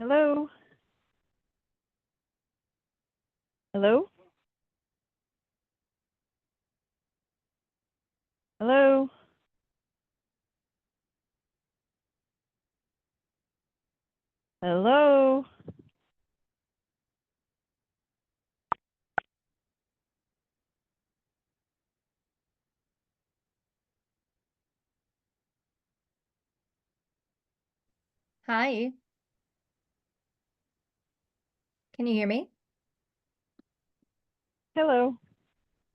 Hello? Hello? Hello? Hello? Hi, can you hear me? Hello?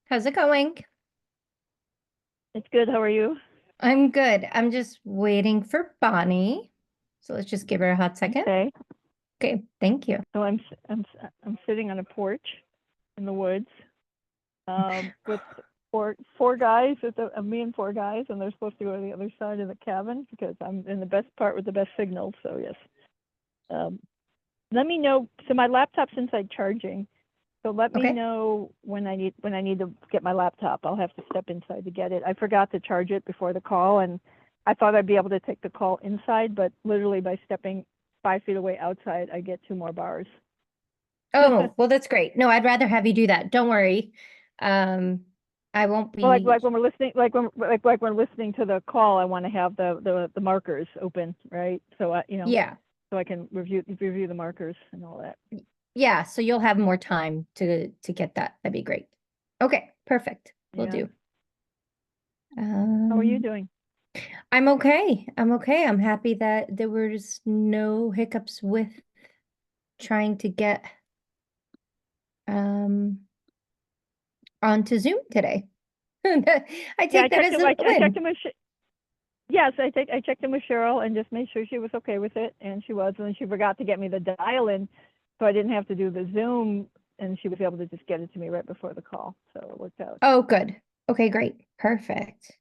How's it going? It's good. How are you? I'm good. I'm just waiting for Bonnie. So let's just give her a hot second. Okay. Okay, thank you. So I'm sitting on a porch in the woods with four guys. Me and four guys, and they're supposed to go to the other side of the cabin because I'm in the best part with the best signal. So yes. Um, Let me know. So my laptop's inside charging. So let me Okay. know when I need to get my laptop. I'll have to step inside to get it. I forgot to charge it before the call, and I thought I'd be able to take the call inside, but literally by stepping 5 feet away outside, I get 2 more bars. Oh, well, that's great. No, I'd rather have you do that. Don't worry. I won't Well, like be, when we're listening, like when we're listening to the call, I want to have the markers open, right? So yeah. so I can review the markers and all that. Yeah, so you'll have more time to get that. That'd be great. Okay, perfect. We'll Yeah. do. How are you Um, doing? I'm okay. I'm okay. I'm happy that there was no hiccups with trying to get um onto Zoom today. I Yeah, I take that checked as it. a I checked win. in with yes, I checked in with Cheryl and just made sure she was okay with it, and she was. And then she forgot to get me the dial-in, so I didn't have to do the Zoom, and she was able to just get it to me right before the call, so it worked out. Oh, good. Okay, great. Perfect.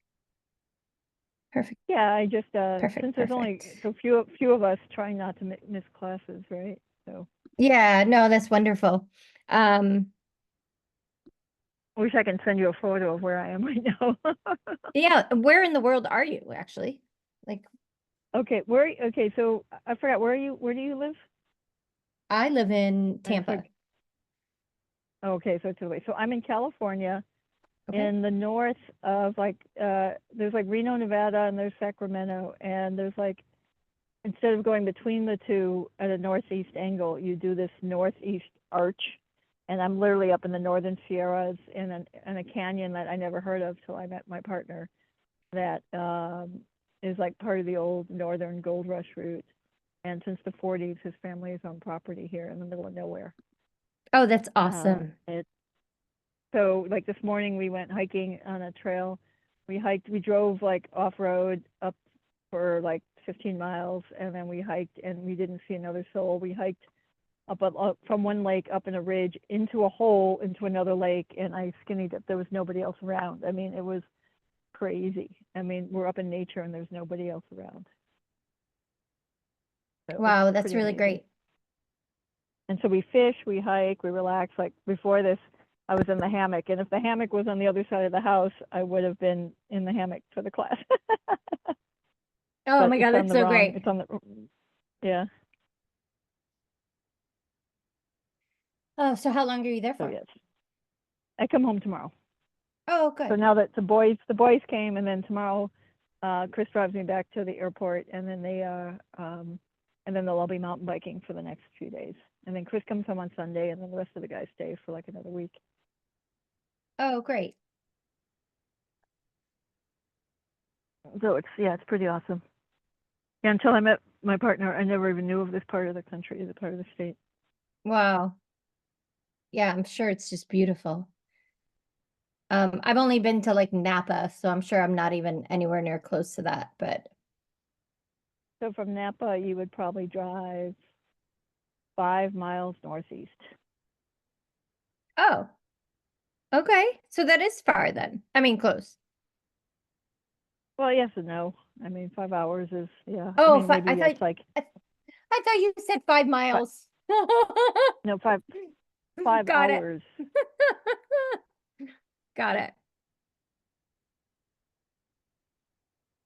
Perfect. Yeah, I just Perfect. since there's only Perfect. so few of us, trying not to miss classes, right? So Yeah, no, that's wonderful. Um, I wish I can send you a photo of where I am right now. yeah, where in the world are you actually? Like Okay, where? Okay, so I forgot where are you? Where do you live? I live in I Tampa. forgot. Okay, so it's away. So I'm in California, Okay. in the north of there's like Reno, Nevada, and there's Sacramento, and there's like instead of going between the two at a northeast angle, you do this northeast arch, and I'm literally up in the northern Sierras in a canyon that I never heard of till I met my partner. That is like part of the old northern gold rush route, and since the 40s, his family has owned property here in the middle of nowhere. Oh, that's Uh, awesome. it So like this morning we went hiking on a trail. We drove like off road up for like 15 miles, and then we hiked and we didn't see another soul. We hiked up from one lake up in a ridge into a hole into another lake, and I skinny dipped. There was nobody else around. I mean, it was crazy. I mean, we're up in nature and there's nobody else around. So it's Wow, that's pretty really amazing. great. And so we fish, we hike, we relax. Like before this, I was in the hammock, and if the hammock was on the other side of the house, I would have been in the hammock for the class. Oh But my it's God, on that's the so wrong. great. It's on the yeah. Oh, so how long are you there So for? yes, I come home tomorrow. Oh, So good. now that the boys came, and then tomorrow, Chris drives me back to the airport, and then and then they'll all be mountain biking for the next few days. And then Chris comes home on Sunday, and then the rest of the guys stay for like another week. Oh, great. So it's pretty awesome. Yeah, until I met my partner, I never even knew of this part of the country, the part of the state. Wow. Yeah, I'm sure it's just beautiful. I've only been to like Napa, so I'm sure I'm not even anywhere near close to that, but So from Napa, you would probably drive 5 miles northeast. oh, okay. So that is far then. I mean, close. Well, yes and no. I mean, 5 hours is yeah. I Oh, mean, maybe that's like I, I thought you said 5 miles. no 5 Got it. hours. Got it.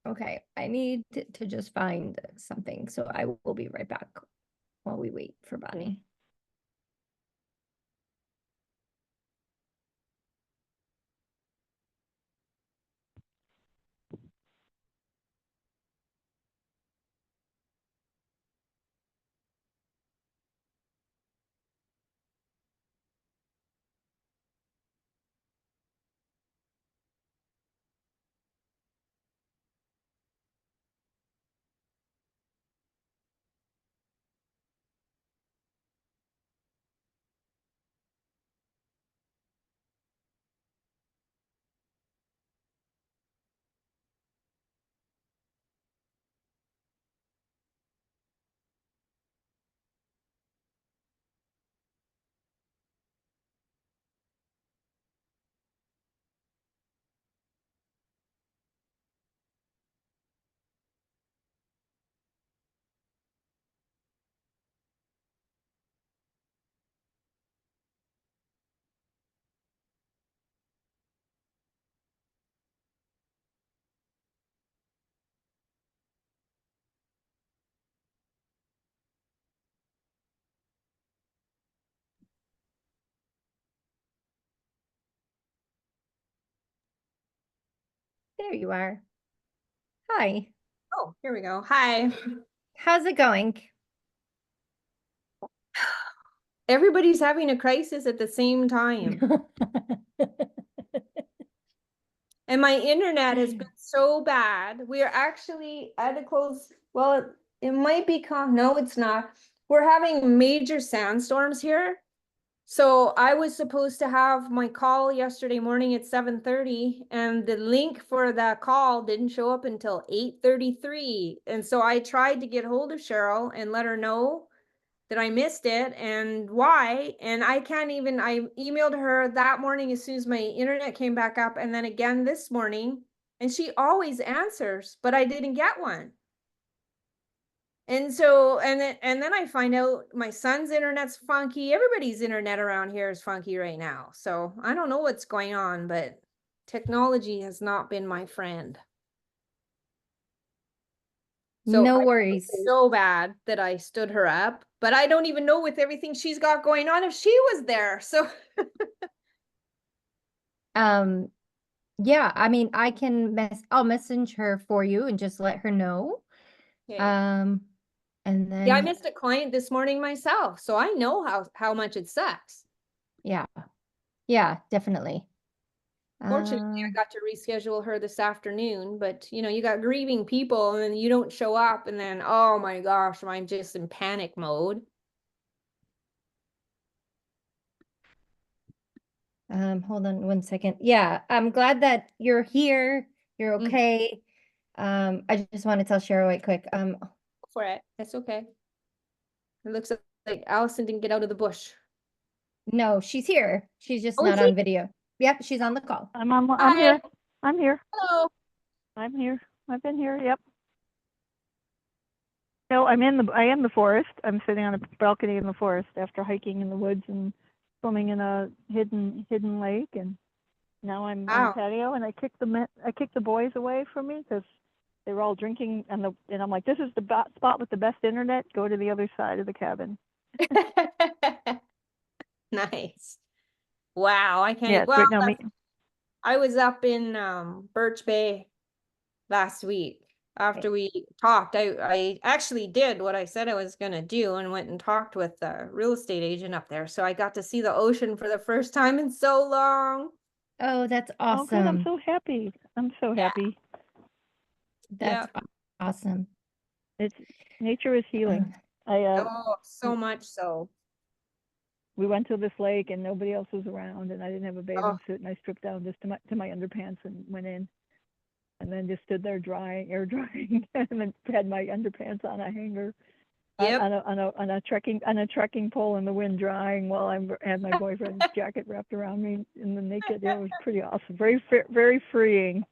Okay, I need to just find something, so I will be right back. while we wait for Bonnie. There you are. Hi. Oh, here we go. Hi. How's it going? Everybody's having a crisis at the same time. And my internet has been so bad. We are actually at a close, well, it might be, no, it's not. We're having major sandstorms here. So I was supposed to have my call yesterday morning at 7:30, and the link for the call didn't show up until 8:33. And so I tried to get hold of Cheryl and let her know that I missed it and why. And I emailed her that morning as soon as my internet came back up, and then again this morning, and she always answers, but I didn't get one. And so, and then I find out my son's internet's funky. Everybody's internet around here is funky right now. So I don't know what's going on, but technology has not been my friend. So No I worries. feel so bad that I stood her up, but I don't even know with everything she's got going on if she was there. So Yeah, I mean, I'll message her for you and just let her know. okay. And then Yeah, I missed a client this morning myself, so I know how much it sucks. yeah, definitely. Fortunately, I got to reschedule her this afternoon, but you got grieving people and then you don't show up, and then, oh my gosh, I'm just in panic mode. Hold on one second. Yeah, I'm glad that you're here. You're Mhm. okay. I just want to tell Cheryl right quick. Go for it. That's okay. It looks like Allison didn't get out of the bush. No, she's here. She's just Oh, not is she? on video. Yep, she's on the call. I'm Hi. here. I'm here. Hello. I'm here. I've been here. Yep. No, I am the forest. I'm sitting on a balcony in the forest after hiking in the woods and swimming in a hidden lake, and now I'm on the Wow. patio, and I kicked the boys away from me because they were all drinking, and I'm like, this is the spot with the best internet. Go to the other side of the cabin. Nice. Wow, I can't. Yeah, it's Well, right now. I was up in Birch Bay last week after we talked. I actually did what I said I was going to do and went and talked with the real estate agent up there. So I got to see the ocean for the first time in so long. Oh, that's Oh, good. I'm awesome. so happy. I'm so Yeah. happy. That's awesome. Nature is healing. Oh, so much so. We went to this lake and nobody else was around, and I didn't have a bathing Oh, suit, and I stripped down just to my underpants and went in, and then just stood there air drying, and then had my underpants on a hanger yep. on a trekking pole in the wind, drying while I had my boyfriend's jacket wrapped around me in the naked. It was pretty awesome. Very freeing.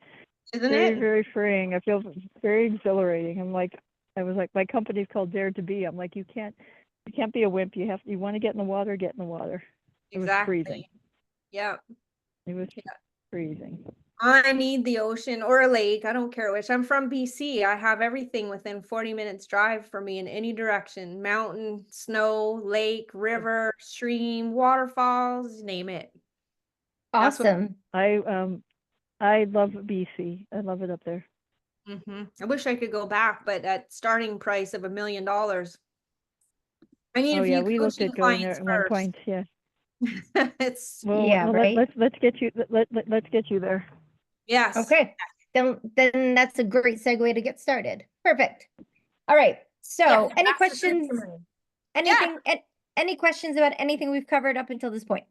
Isn't Very, it? very freeing. I feel very exhilarating. I was like, my company's called Dare to Be. I'm like, you can't be a wimp. You want to get in the water, get in the water. It was Exactly. freezing. Yep. It was freezing. I need the ocean or a lake. I don't care which. I'm from BC. I have everything within 40 minutes drive for me in any direction. Mountain, snow, lake, river, stream, waterfalls, name it. That's what Awesome. I love BC. I love it up there. I wish I could go back, but at starting price of $1 million. I need Oh a yeah, few we looked coaching at going there clients at one first. point. Yeah. It's Well, Yeah, right. let's get you let's get you there. yes. Okay. Then that's a great segue to get started. Perfect. All right. So Yeah, any that's the questions? testimony. Anything, any questions about anything we've covered up until this point?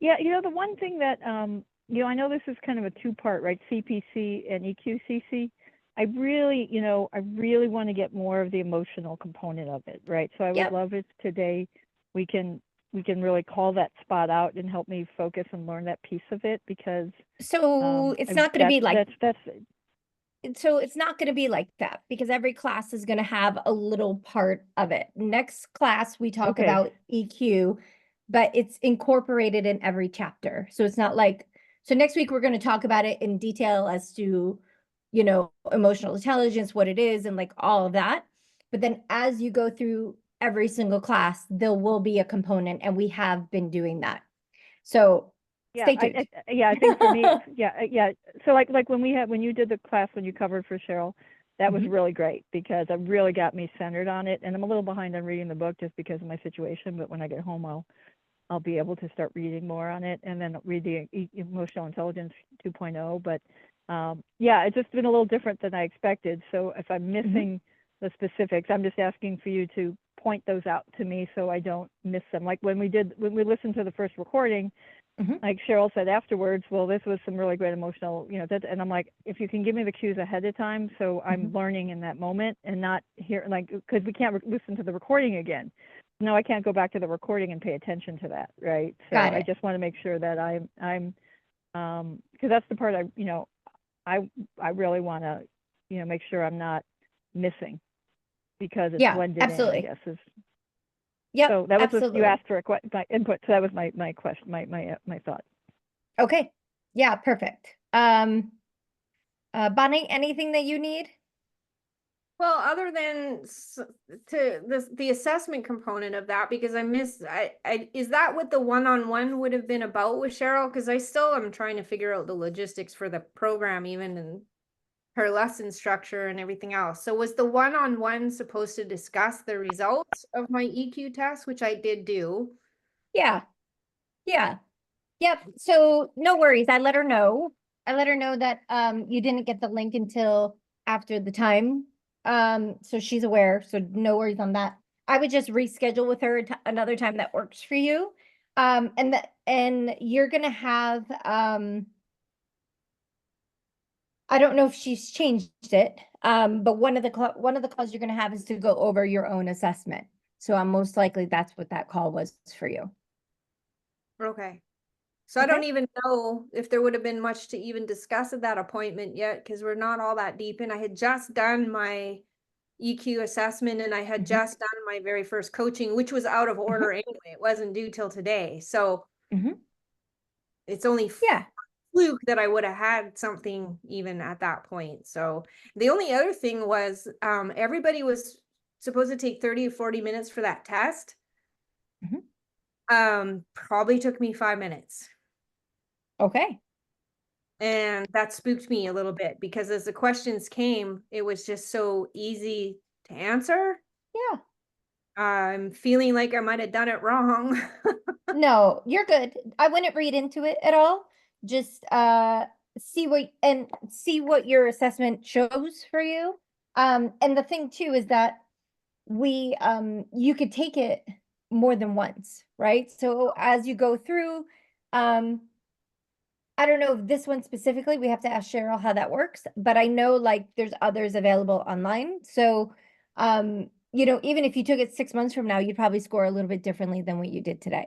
Yeah, the one thing that I know this is kind of a two-part, right? CPC and EQCC. I really want to get more of the emotional component of it, right? So I would Yep. love if today we can really call that spot out and help me focus and learn that piece of it, because So it's not going to be like, that's so it's not going to be like that, because every class is going to have a little part of it. Next class, we talk Okay. about EQ, but it's incorporated in every chapter. So it's not like, so next week we're going to talk about it in detail as to, emotional intelligence, what it is, and like all of that. But then as you go through every single class, there will be a component, and we have been doing that. So yeah, stay tuned. I think for me, yeah. So like when you did the class, when you covered for Cheryl, that was Mhm. really great, because it really got me centered on it. And I'm a little behind on reading the book just because of my situation, but when I get home, I'll be able to start reading more on it, and then read the Emotional Intelligence 2.0. But yeah, it's just been a little different than I expected. So if I'm missing the specifics, I'm just asking for you to point those out to me so I don't miss them. Like when we listened to the first recording, like Cheryl said afterwards, well, this was some really great emotional, and I'm like, if you can give me the cues ahead of time, so I'm learning in that moment and not here, like, because we can't listen to the recording again. No, I can't go back to the recording and pay attention to that, right? So Got I it. just want to make sure that I'm because that's the part I really want to, make sure I'm not missing, because it's Yeah, blended absolutely. in, I guess. Yep, So that was absolutely. you asked for my input, so that was my question, my thought. Okay. Yeah, perfect. Bonnie, anything that you need? Well, other than the assessment component of that, because is that what the one-on-one would have been about with Cheryl? Because I still am trying to figure out the logistics for the program, even, and her lesson structure and everything else. So was the one-on-one supposed to discuss the results of my EQ test, which I did do? Yeah. Yeah. Yep. So no worries. I let her know. I let her know that you didn't get the link until after the time. So she's aware. So no worries on that. I would just reschedule with her another time that works for you. And you're gonna have I don't know if she's changed it, but one of the calls you're gonna have is to go over your own assessment. So I'm most likely that's what that call was for you. Okay. So I Okay. don't even know if there would have been much to even discuss at that appointment yet, because we're not all that deep in. I had just done my EQ assessment, and I had just done my very first coaching, which was out of order anyway. It wasn't due till today. So it's only Yeah. fluke that I would have had something even at that point. So the only other thing was everybody was supposed to take 30 or 40 minutes for that test. Probably took me 5 minutes. Okay. And that spooked me a little bit, because as the questions came, it was just so easy to answer. Yeah. I'm feeling like I might have done it wrong. No, you're good. I wouldn't read into it at all. Just see what your assessment shows for you. And the thing too is that you could take it more than once, right? So as you go through, I don't know if this one specifically, we have to ask Cheryl how that works, but I know like there's others available online. So even if you took it 6 months from now, you'd probably score a little bit differently than what you did today.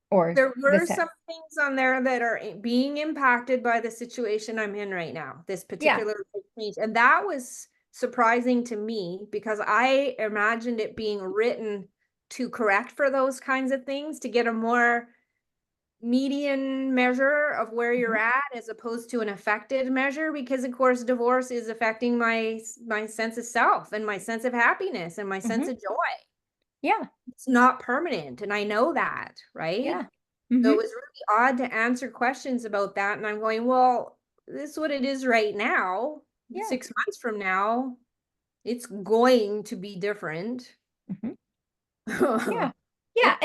Or There were this time. some things on there that are being impacted by the situation I'm in right now, this particular change. And that was surprising to me, because I imagined it being written to correct for those kinds of things, to get a more median measure of where you're at as opposed to an affected measure, because of course divorce is affecting my sense of self and my sense of happiness and my sense of joy. Yeah. It's not permanent, and I know that, right? Yeah. So it was really odd to answer questions about that, and I'm going, well, this is what it is right now. Yeah. 6 months from now, it's going to be different. Yeah. Yeah.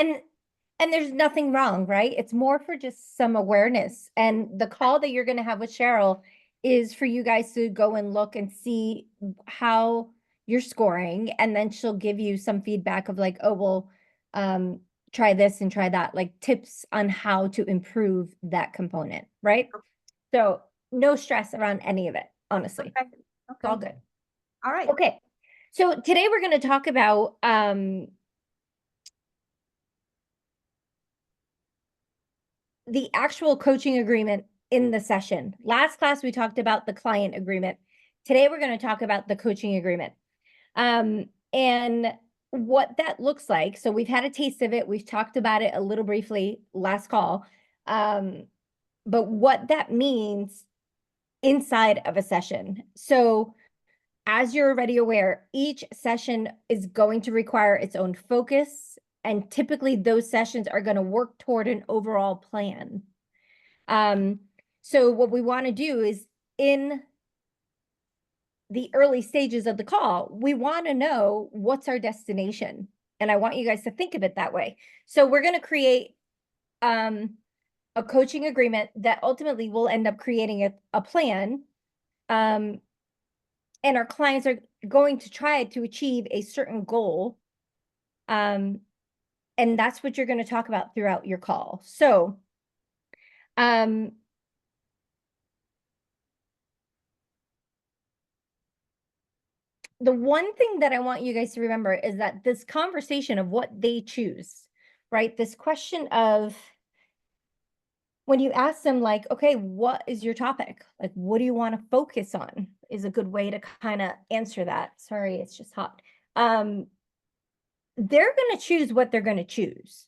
And there's nothing wrong, right? It's more for just some awareness. And the call that you're going to have with Cheryl is for you guys to go and look and see how you're scoring. And then she'll give you some feedback of like, oh, well, try this and try that, like tips on how to improve that component, right? So no stress around any of it, honestly. Okay. It's all good. All right. Okay. So today we're going to talk about the actual coaching agreement in the session. Last class, we talked about the client agreement. Today, we're going to talk about the coaching agreement and what that looks like. So we've had a taste of it. We've talked about it a little briefly last call, but what that means inside of a session. So as you're already aware, each session is going to require its own focus, and typically those sessions are going to work toward an overall plan. So what we want to do is in the early stages of the call, we want to know what's our destination. And I want you guys to think of it that way. So we're going to create a coaching agreement that ultimately will end up creating a plan. And our clients are going to try to achieve a certain goal. And that's what you're going to talk about throughout your call. So, the one thing that I want you guys to remember is that this conversation of what they choose, right? This question of when you ask them like, okay, what is your topic? Like, what do you want to focus on is a good way to kind of answer that. Sorry, it's just hot. They're going to choose what they're going to choose.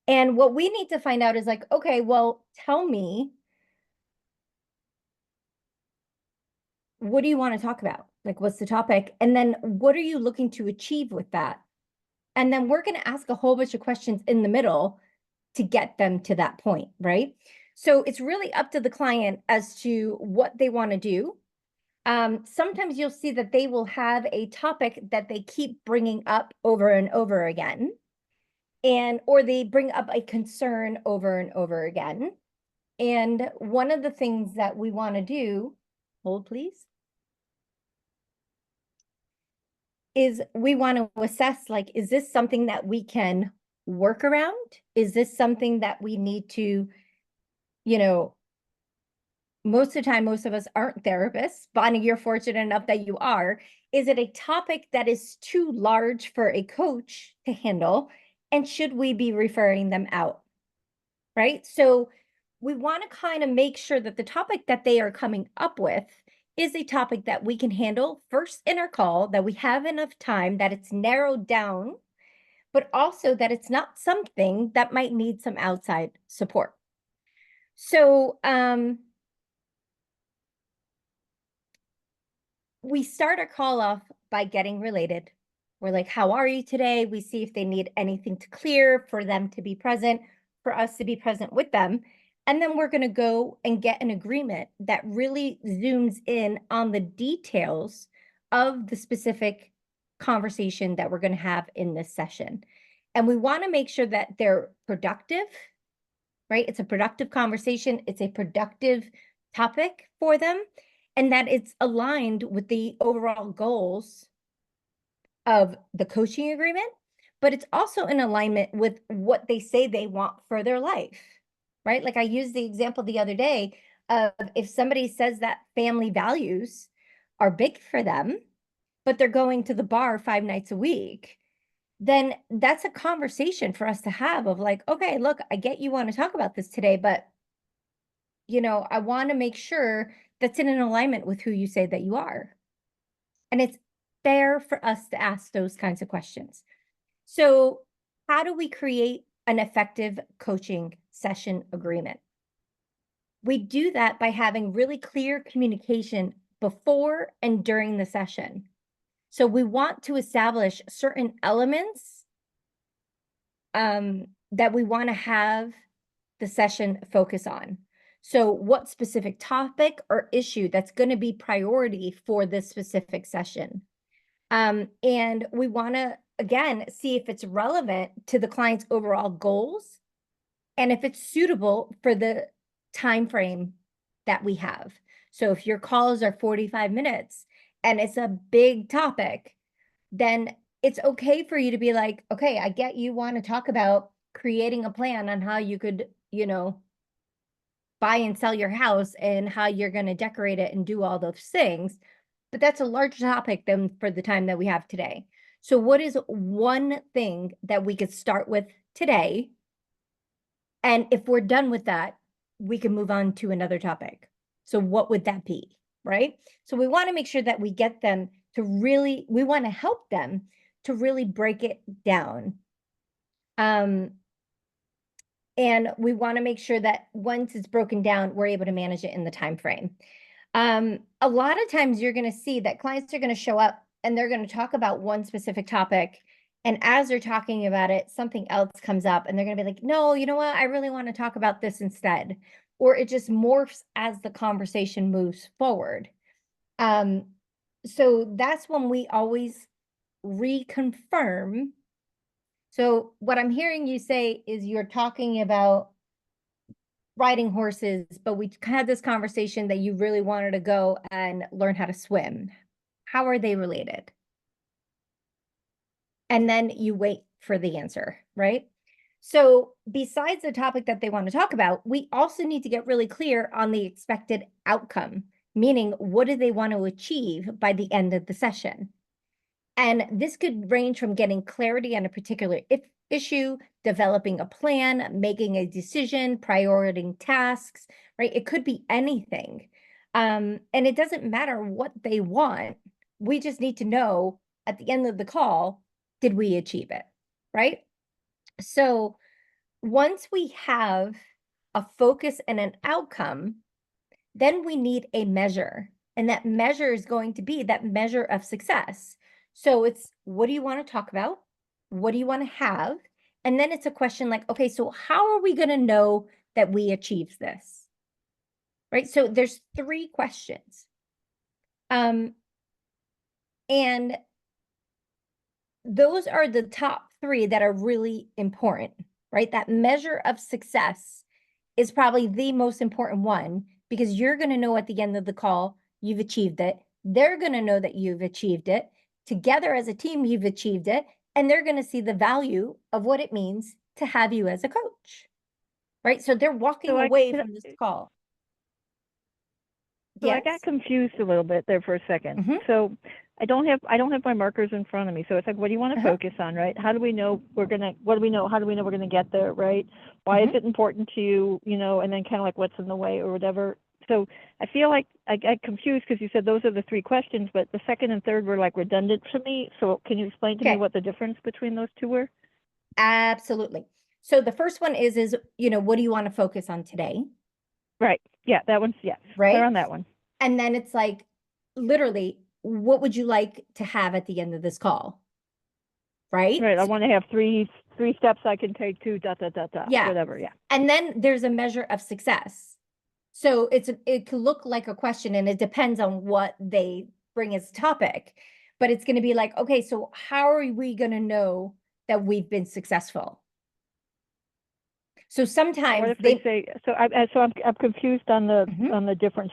And what we need to find out is like, okay, well, tell me, what do you want to talk about? Like, what's the topic? And then what are you looking to achieve with that? And then we're going to ask a whole bunch of questions in the middle to get them to that point, right? So it's really up to the client as to what they want to do. Sometimes you'll see that they will have a topic that they keep bringing up over and over again, or they bring up a concern over and over again. And one of the things that we want to do, hold please, is we want to assess, like, is this something that we can work around? Is this something that we need to, most of the time, most of us aren't therapists. Bonnie, you're fortunate enough that you are. Is it a topic that is too large for a coach to handle? And should we be referring them out? Right? So we want to kind of make sure that the topic that they are coming up with is a topic that we can handle first in our call, that we have enough time, that it's narrowed down, but also that it's not something that might need some outside support. So we start our call off by getting related. We're like, how are you today? We see if they need anything to clear for them to be present, for us to be present with them. And then we're going to go and get an agreement that really zooms in on the details of the specific conversation that we're going to have in this session. And we want to make sure that they're productive, right? It's a productive conversation. It's a productive topic for them, and that it's aligned with the overall goals of the coaching agreement, but it's also in alignment with what they say they want for their life, right? Like I used the example the other day of if somebody says that family values are big for them, but they're going to the bar 5 nights a week, then that's a conversation for us to have of like, okay, look, I get you want to talk about this today, but I want to make sure that's in an alignment with who you say that you are. And it's fair for us to ask those kinds of questions. So how do we create an effective coaching session agreement. We do that by having really clear communication before and during the session. So we want to establish certain elements that we want to have the session focus on. So what specific topic or issue that's going to be priority for this specific session. And we want to, again, see if it's relevant to the client's overall goals and if it's suitable for the time frame that we have. So if your calls are 45 minutes and it's a big topic, then it's okay for you to be like, okay, I get you want to talk about creating a plan on how you could, you know, buy and sell your house and how you're going to decorate it and do all those things. But that's a larger topic than for the time that we have today. So what is one thing that we could start with today? And if we're done with that, we can move on to another topic. So what would that be, right? So we want to make sure that we get them to really, we want to help them to really break it down. And we want to make sure that once it's broken down, we're able to manage it in the time frame. A lot of times you're going to see that clients are going to show up and they're going to talk about one specific topic. And as they're talking about it, something else comes up and they're going to be like, no, you know what? I really want to talk about this instead. Or it just morphs as the conversation moves forward. So that's when we always reconfirm. So what I'm hearing you say is you're talking about riding horses, but we had this conversation that you really wanted to go and learn how to swim. How are they related? And then you wait for the answer, right? So besides the topic that they want to talk about, we also need to get really clear on the expected outcome, meaning what do they want to achieve by the end of the session? And this could range from getting clarity on a particular issue, developing a plan, making a decision, prioritizing tasks, right? It could be anything. And it doesn't matter what they want. We just need to know at the end of the call, did we achieve it, right? So once we have a focus and an outcome, then we need a measure. And that measure is going to be that measure of success. So it's, what do you want to talk about? What do you want to have? And then it's a question like, okay, so how are we going to know that we achieved this? Right? So there's 3 questions. And those are the top 3 that are really important, right? That measure of success is probably the most important one because you're going to know at the end of the call, you've achieved it. They're going to know that you've achieved it. Together as a team, you've achieved it. And they're going to see the value of what it means to have you as a coach, right? So they're walking away from this call. So I got confused a little bit there for a second. So I don't have my markers in front of me. So it's like, what do you want to focus on, right? How do we know how do we know we're going to get there, right? Why is it important to you, you know, and then kind of like what's in the way or whatever. So I feel like I got confused because you said those are the 3 questions, but the second and third were like redundant to me. So can you explain to me what the difference between those 2 were? Absolutely. So the first one is, you know, what do you want to focus on today? Right. Yeah, that one's, right. Clear on that one. And then it's like, literally, what would you like to have at the end of this call? Right? Right. I want to have 3 steps I can take to ... Yeah. Whatever. Yeah. And then there's a measure of success. So it could look like a question and it depends on what they bring as topic, but it's going to be like, okay, so how are we going to know that we've been successful? So sometimes what if they say, so I'm confused on the on the difference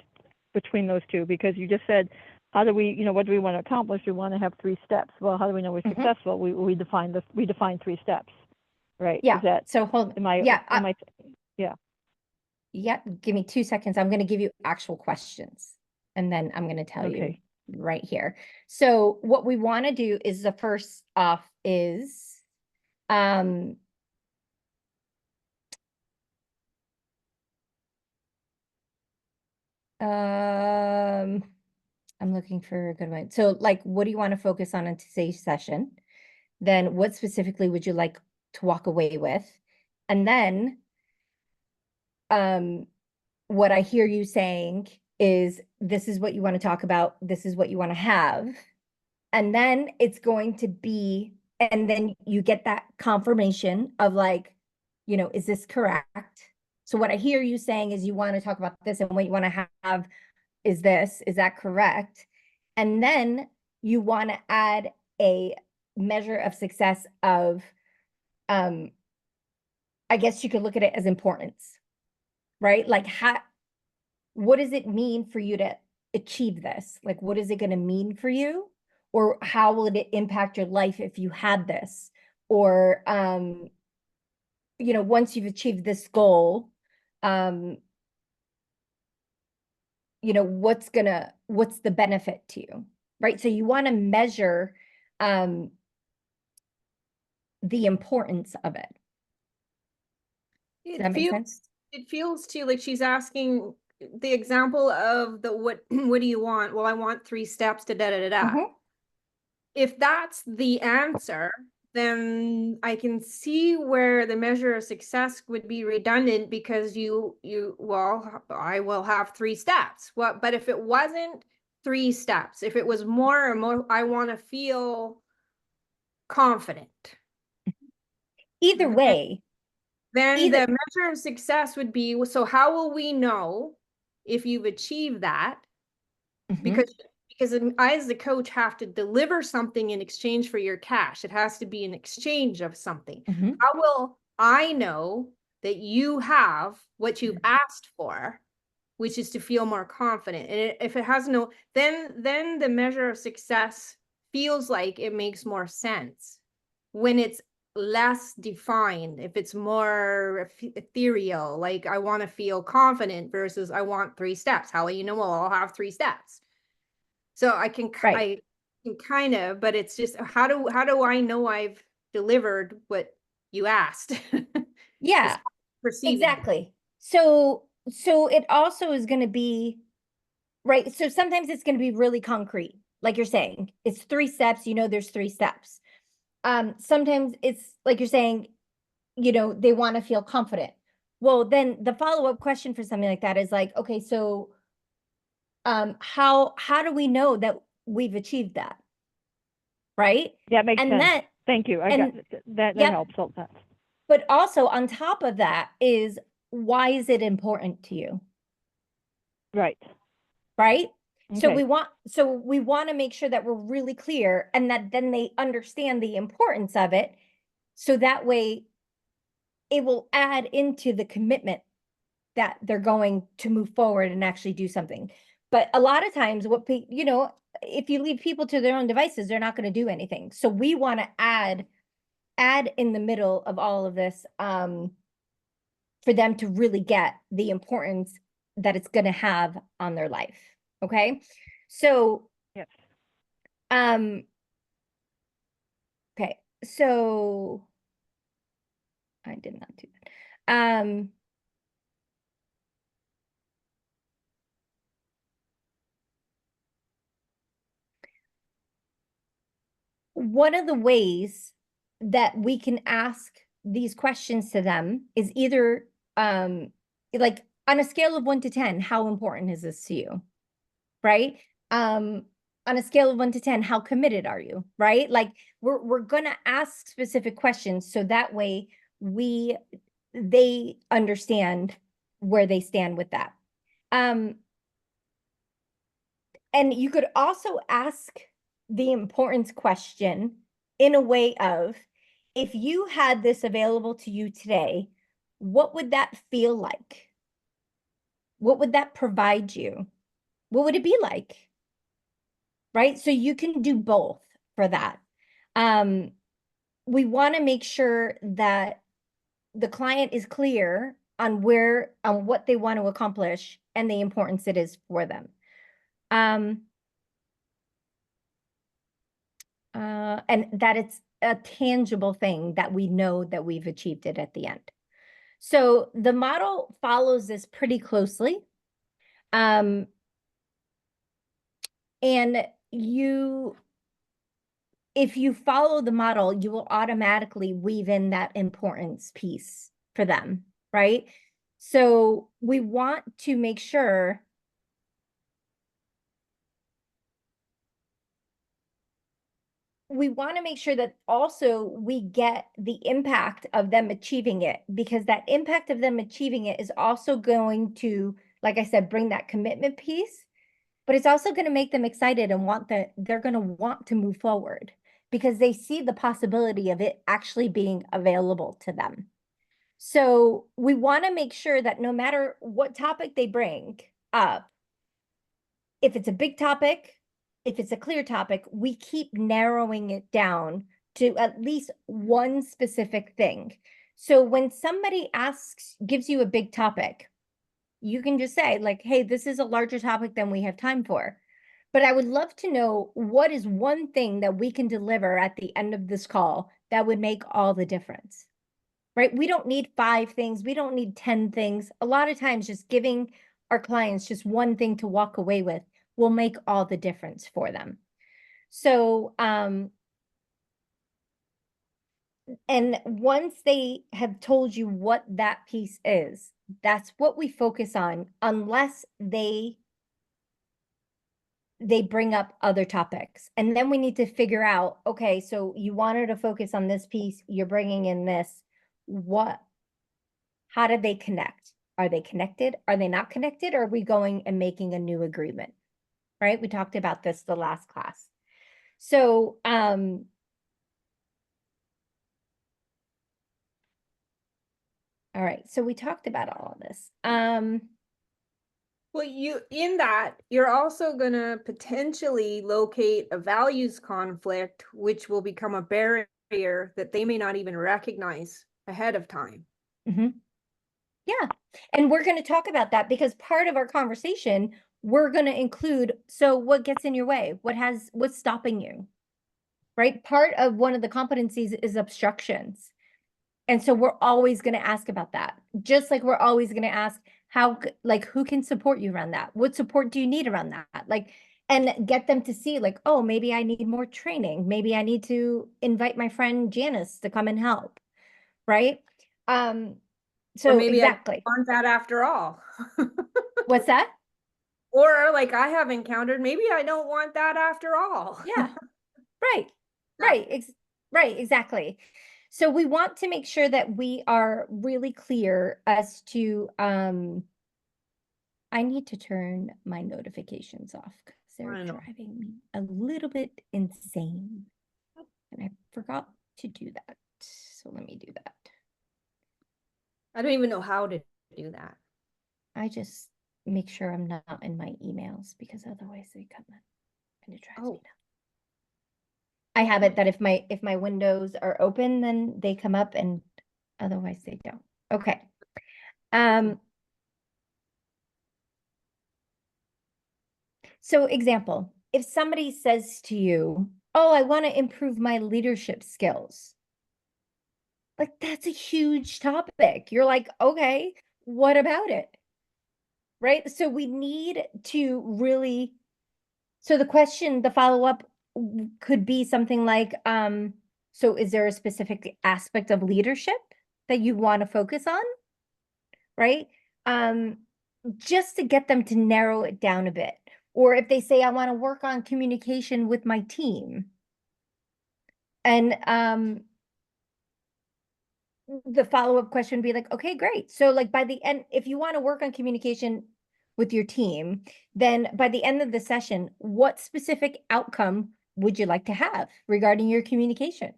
between those 2 because you just said, how do we, you know, what do we want to accomplish? We want to have 3 steps. Well, how do we know we're successful? We define 3 steps, right? Yeah. Is that, so hold. Yeah. Yeah. Give me 2 seconds. I'm going to give you actual questions, and then I'm going to tell you right here. So what we want to do is the first off is, I'm looking for a good one. So like, what do you want to focus on in today's session? Then what specifically would you like to walk away with? And then what I hear you saying is this is what you want to talk about, this is what you want to have. And then it's going to be, and then you get that confirmation of like, you know, is this correct? So what I hear you saying is you want to talk about this, and what you want to have is this, is that correct? And then you want to add a measure of success of, I guess you could look at it as importance, right? Like what does it mean for you to achieve this? Like, what is it going to mean for you? Or how will it impact your life if you had this? Or, you know, once you've achieved this goal, you know, what's the benefit to you, right? So you want to measure the importance of it. Does that make sense? It feels too like she's asking the example of the what do you want? Well, I want 3 steps to da da da da. Mhm. If that's the answer, then I can see where the measure of success would be redundant, because well, I will have 3 steps. Well, but if it wasn't 3 steps, if it was more, I want to feel confident. Either way, Then the measure of success would be, so how will we know if you've achieved that? Because I, as the coach, have to deliver something in exchange for your cash. It has to be an exchange of something. How will I know that you have what you've asked for, which is to feel more confident? And if it has no, then the measure of success feels like it makes more sense when it's less defined, if it's more ethereal, like I want to feel confident versus I want 3 steps. How will you know? Well, I'll have 3 steps. So I can kind of, but it's just how do I know I've delivered what you asked? Yeah, exactly. So it also is going to be, right? So sometimes it's going to be really concrete, like you're saying, it's 3 steps, you know, there's 3 steps. Sometimes it's like you're saying, you know, they want to feel confident. Well, then the follow-up question for something like that is like, okay, so how do we know that we've achieved that? Right? That makes And sense. that, Thank you. I got that. That helps a lot. But also on top of that is, why is it important to you? Right. Right? So Okay. we want to make sure that we're really clear, and that then they understand the importance of it. So that way it will add into the commitment that they're going to move forward and actually do something. But a lot of times you know, if you leave people to their own devices, they're not going to do anything. So we want to add in the middle of all of this, for them to really get the importance that it's going to have on their life. Okay. So, yes. Okay. So I did not do that. One of the ways that we can ask these questions to them is either, like on a scale of 1 to 10, how important is this to you? Right? On a scale of 1 to 10, how committed are you? Right? Like we're gonna ask specific questions so that way they understand where they stand with that. And you could also ask the importance question in a way of, if you had this available to you today, what would that feel like? What would that provide you? What would it be like? Right? So you can do both for that. We want to make sure that the client is clear on what they want to accomplish and the importance it is for them. And that it's a tangible thing that we know that we've achieved it at the end. So the model follows this pretty closely. And if you follow the model, you will automatically weave in that importance piece for them, right? So we want to make sure that also we get the impact of them achieving it, because that impact of them achieving it is also going to, like I said, bring that commitment piece, but it's also going to make them excited and they're going to want to move forward because they see the possibility of it actually being available to them. So we want to make sure that no matter what topic they bring up, if it's a big topic, if it's a clear topic, we keep narrowing it down to at least one specific thing. So when somebody gives you a big topic, you can just say like, hey, this is a larger topic than we have time for. But I would love to know what is one thing that we can deliver at the end of this call that would make all the difference, right? We don't need 5 things. We don't need 10 things. A lot of times just giving our clients just one thing to walk away with will make all the difference for them. So, and once they have told you what that piece is, that's what we focus on, unless they bring up other topics. And then we need to figure out, okay, so you wanted to focus on this piece, you're bringing in this. How did they connect? Are they connected? Are they not connected? Or are we going and making a new agreement? Right? We talked about this the last class. So, all right. So we talked about all of this. Well, you're also going to potentially locate a values conflict, which will become a barrier that they may not even recognize ahead of time. Mm-hmm. Yeah. And we're going to talk about that because part of our conversation, we're going to include, so what gets in your way? What's stopping you? Right? Part of one of the competencies is obstructions. And so we're always going to ask about that. Just like we're always going to ask who can support you around that? What support do you need around that? And get them to see like, oh, maybe I need more training. Maybe I need to invite my friend Janice to come and help. Right? So or maybe exactly. I want that after all. What's that? Or like I have encountered, maybe I don't want that after all. Yeah. Right. Right. Exactly. So we want to make sure that we are really clear as to, I need to turn my notifications off because they're driving me a little bit insane. And I forgot to do that. So let me do that. I don't even know how to do that. I just make sure I'm not in my emails because otherwise they come in and it drives me nuts. I have it that if my windows are open, then they come up and otherwise they don't. Okay. So example, if somebody says to you, oh, I want to improve my leadership skills. Like that's a huge topic. You're like, okay, what about it? Right? So we need to really, so the follow-up could be something like, so is there a specific aspect of leadership that you want to focus on? Right? Just to get them to narrow it down a bit. Or if they say, I want to work on communication with my team. And the follow-up question would be like, okay, great. So like by the end, if you want to work on communication with your team, then by the end of the session, what specific outcome would you like to have regarding your communication?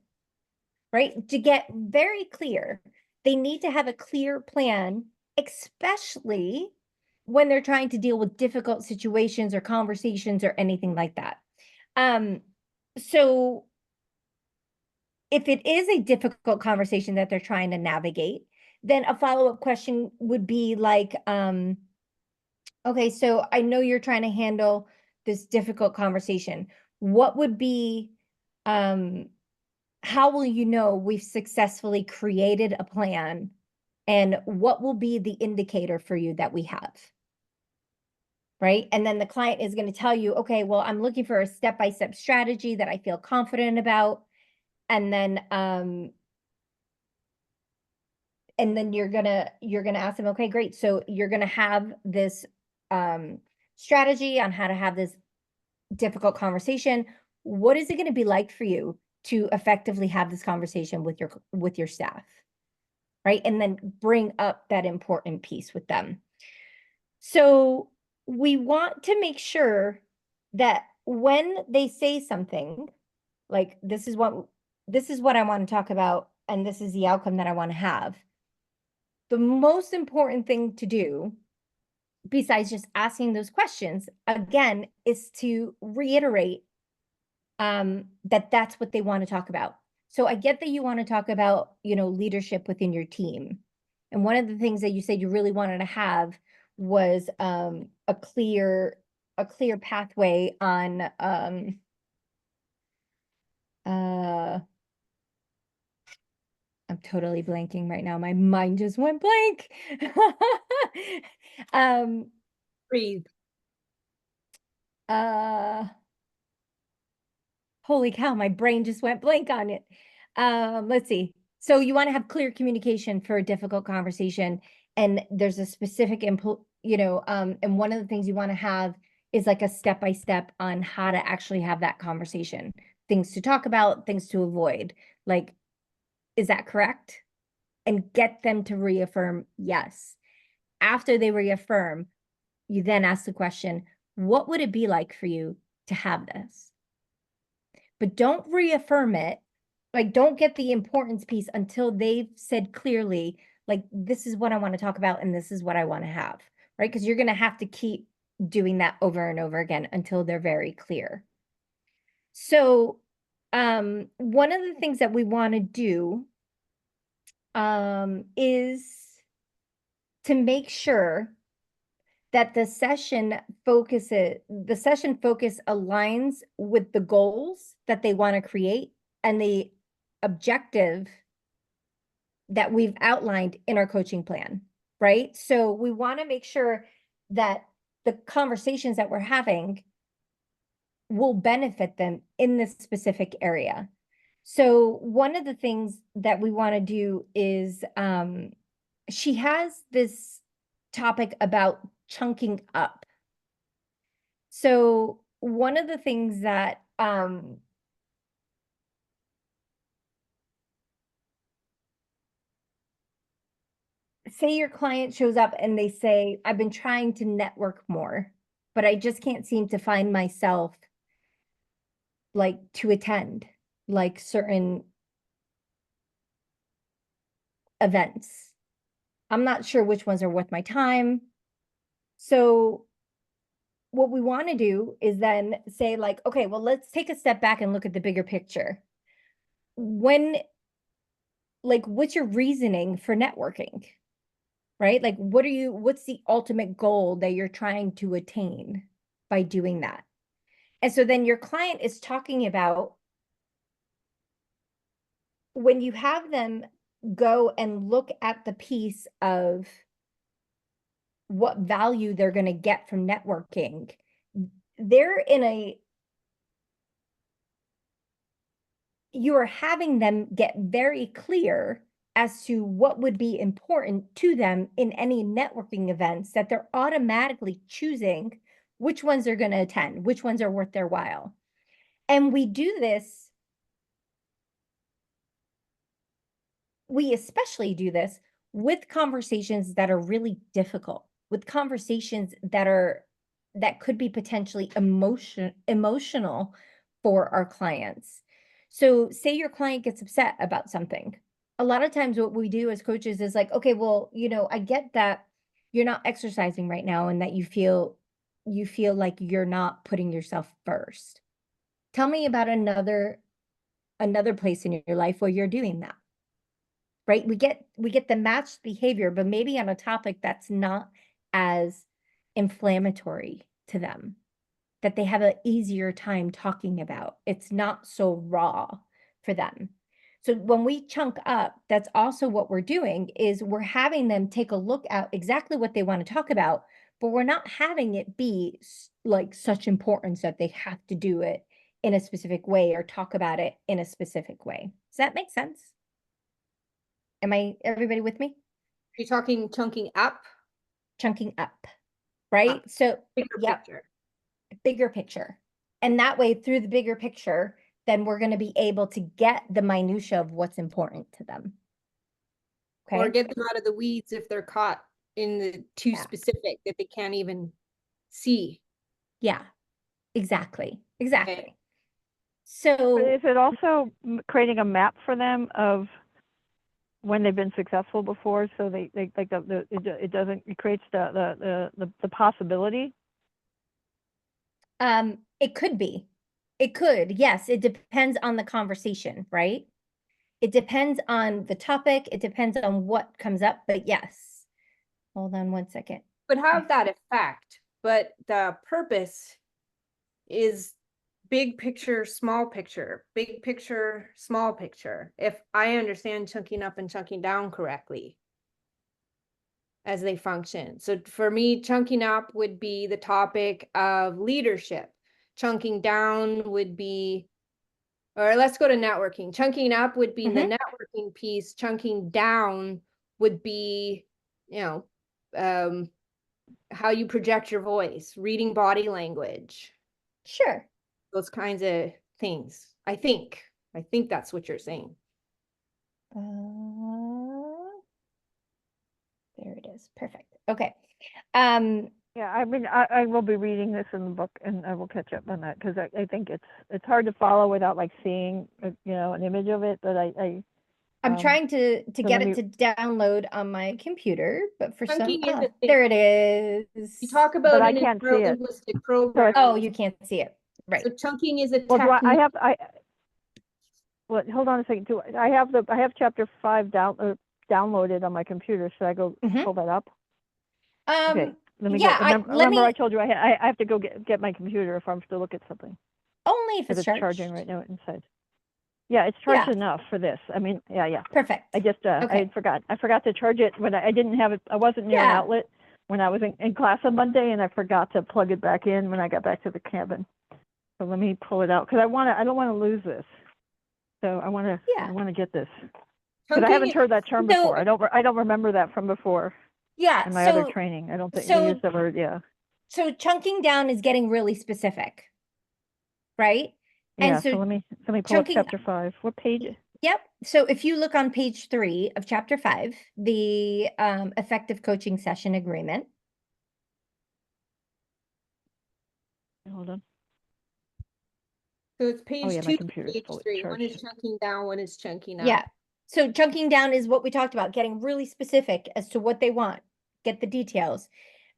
Right? To get very clear, they need to have a clear plan, especially when they're trying to deal with difficult situations or conversations or anything like that. So if it is a difficult conversation that they're trying to navigate, then a follow-up question would be like, okay, so I know you're trying to handle this difficult conversation. What would be, how will you know we've successfully created a plan? And what will be the indicator for you that we have? Right? And then the client is going to tell you, okay, well, I'm looking for a step-by-step strategy that I feel confident about. And then and then you're gonna ask them, okay, great. So you're gonna have this strategy on how to have this difficult conversation. What is it going to be like for you to effectively have this conversation with your staff? Right? And then bring up that important piece with them. So we want to make sure that when they say something like, this is what I want to talk about, and this is the outcome that I want to have, the most important thing to do, besides just asking those questions, again, is to reiterate that that's what they want to talk about. So I get that you want to talk about, leadership within your team. And one of the things that you said you really wanted to have was a clear pathway on I'm totally blanking right now. My mind just went blank. Breathe. Holy cow, my brain just went blank on it. Let's see. So you want to have clear communication for a difficult conversation, and there's a specific and one of the things you want to have is like a step-by-step on how to actually have that conversation, things to talk about, things to avoid. Like, is that correct? And get them to reaffirm yes. After they reaffirm, you then ask the question, what would it be like for you to have this? But don't reaffirm it. Like, don't get the importance piece until they've said clearly, like, this is what I want to talk about and this is what I want to have, right? Because you're going to have to keep doing that over and over again until they're very clear. So one of the things that we want to do is to make sure that the session focus aligns with the goals that they want to create and the objective that we've outlined in our coaching plan, right? So we want to make sure that the conversations that we're having will benefit them in this specific area. So one of the things that we want to do is she has this topic about chunking up. So one of the things that say your client shows up and they say, I've been trying to network more, but I just can't seem to find myself like to attend like certain events. I'm not sure which ones are worth my time. So what we want to do is then say like, okay, well, let's take a step back and look at the bigger picture. What's your reasoning for networking? Right? Like, what's the ultimate goal that you're trying to attain by doing that? And so then your client is talking about when you have them go and look at the piece of what value they're going to get from networking, you are having them get very clear as to what would be important to them in any networking events, that they're automatically choosing which ones they're going to attend, which ones are worth their while. And we especially do this with conversations that are really difficult, with conversations that could be potentially emotional for our clients. So say your client gets upset about something. A lot of times what we do as coaches is like, okay, well, I get that you're not exercising right now and that you feel like you're not putting yourself first. Tell me about another place in your life where you're doing that. Right? We get the matched behavior, but maybe on a topic that's not as inflammatory to them, that they have an easier time talking about. It's not so raw for them. So when we chunk up, that's also what we're doing is we're having them take a look at exactly what they want to talk about, but we're not having it be like such importance that they have to do it in a specific way or talk about it in a specific way. Does that make sense? Everybody with me? You're talking chunking up, chunking up, right? So, bigger yep, picture. bigger picture. And that way, through the bigger picture, then we're going to be able to get the minutia of what's important to them. Or Okay. get them out of the weeds if they're caught in the too Yeah. specific that they can't even see. Yeah, exactly. Exactly. Okay. But So, is it also creating a map for them of when they've been successful before? So they like it doesn't, it creates the possibility. it could be. It could, yes. It depends on the conversation, right? It depends on the topic. It depends on what comes up, but yes. Hold on one second. Would have that effect, but the purpose is big picture, small picture, big picture, small picture. If I understand chunking up and chunking down correctly as they function. So for me, chunking up would be the topic of leadership. Chunking down would be, or let's go to networking. Chunking up would be the networking piece. Chunking down would be, you know, how you project your voice, reading body language, Sure. those kinds of things. I think that's what you're saying. There it is. Perfect. Okay. Yeah, I mean, I will be reading this in the book, and I will catch up on that, because I think it's hard to follow without like seeing you know, an image of it. But I'm trying to so get let it to download on my computer, but for some, Chunking is a thing. there it is. You talk But about I it in can't see it. linguistic program. Oh, you can't see it. Right. So chunking is a Well, do technique. well, hold on a second. I have chapter 5 downloaded on my computer. Should I go pull that up? Okay. Let me yeah, go. Remember I told you I have to go get my computer if I'm to look at something. only if Because it's it's charging right now inside. Yeah, it's charged enough for this. I mean, yeah. Perfect. I just I forgot to charge it when I didn't have it. I wasn't near an outlet when I was in class on Monday, and I forgot to plug it back in when I got back to the cabin. So let me pull it out, because I don't want to lose this. So I want to get this, because I haven't heard that term before. I don't remember that from before. Yeah. In my other training, I don't think they use the word. Yeah. So chunking down is getting really specific, right? Yeah. And so let me pull up chapter 5. What page? Yep. So if you look on page 3 of chapter 5, the effective coaching session agreement. Hold on. So it's page 2, my computer's page fully 3. charged. One is chunking down, one is chunking up. Yeah. So chunking down is what we talked about, getting really specific as to what they want, get the details.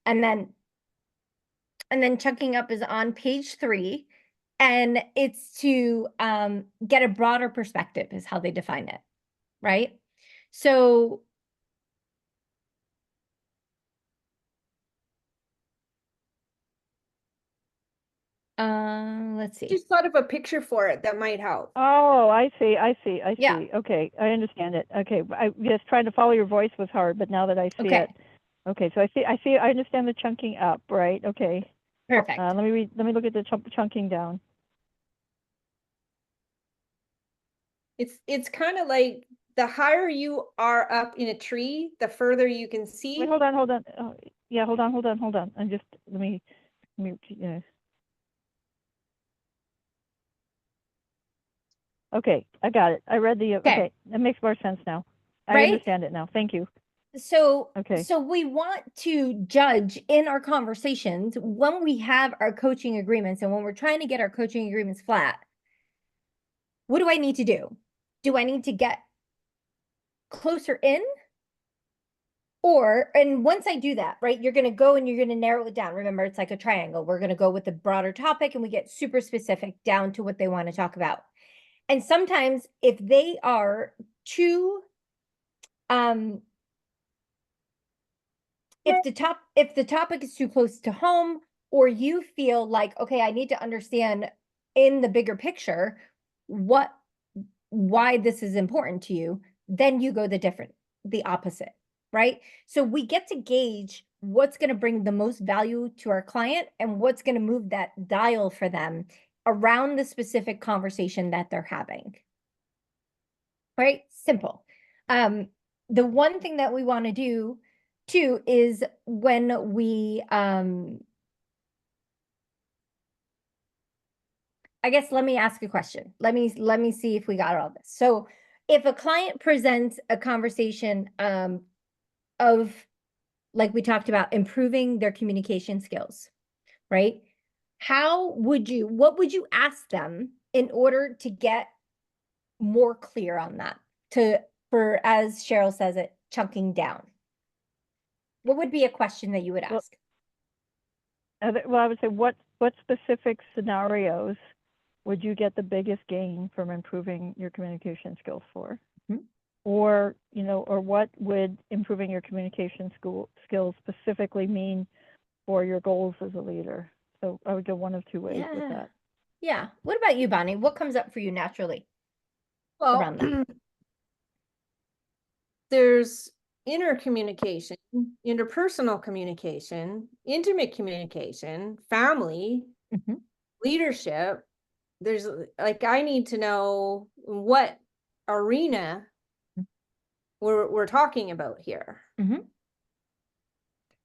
And then chunking up is on page 3, and it's to get a broader perspective is how they define it, right? So let's see. Just thought of a picture for it that might help. Oh, I see. Yeah. Okay, I understand it. Okay, I just trying to follow your voice was hard, but now that I see it, okay. So I understand the chunking up, right? Okay. Perfect. Let me look at the chunking down. It's kind of like the higher you are up in a tree, the further you can see. Wait, hold on. Oh, yeah, hold on. I'm just let me. Okay, I got it. I read the. Okay, that makes more sense now. I understand it now. Thank you. So we want to judge in our conversations when we have our coaching agreements and when we're trying to get our coaching agreements flat. What do I need to do? Do I need to get closer in? And once I do that, right, you're going to go and you're going to narrow it down. Remember, it's like a triangle. We're going to go with a broader topic and we get super specific down to what they want to talk about. And sometimes if they are too, if the topic is too close to home, or you feel like, okay, I need to understand in the bigger picture why this is important to you, then you go the opposite, right? So we get to gauge what's going to bring the most value to our client and what's going to move that dial for them around the specific conversation that they're having. Right? Simple. the one thing that we want to do too is when we, I guess, let me ask a question. Let me see if we got all this. So if a client presents a conversation, of, like we talked about, improving their communication skills, right? What would you ask them in order to get more clear on that? For, as Cheryl says it, chunking down. What would be a question that you would Well, ask? Well, I would say what specific scenarios would you get the biggest gain from improving your communication skills for? Mhm. Or, or what would improving your communication skills specifically mean for your goals as a leader? So I would go one of two ways with Yeah. that. Yeah. What about you, Bonnie? What comes up for you naturally around that? There's inner communication, interpersonal communication, intimate communication, family, Mhm. leadership. There's like, I need to know what arena we're talking about here. Mhm.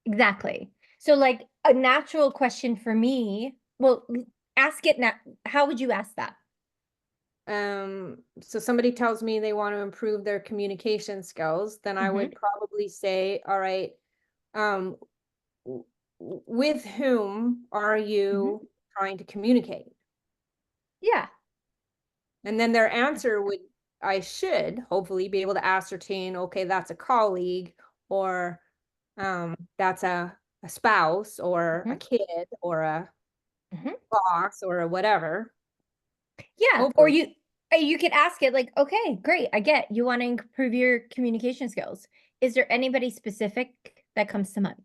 Exactly. So like a natural question for me, well, ask it now. How would you ask that? So somebody tells me they want to improve their communication skills, then I would probably say, all right, um, with whom are you trying to communicate? Yeah. And then their answer would, I should hopefully be able to ascertain, okay, that's a colleague, or that's a spouse, or a kid, or a boss, or a whatever. Yeah. Or Hopefully. you could ask it like, okay, great. I get you want to improve your communication skills. Is there anybody specific that comes to mind?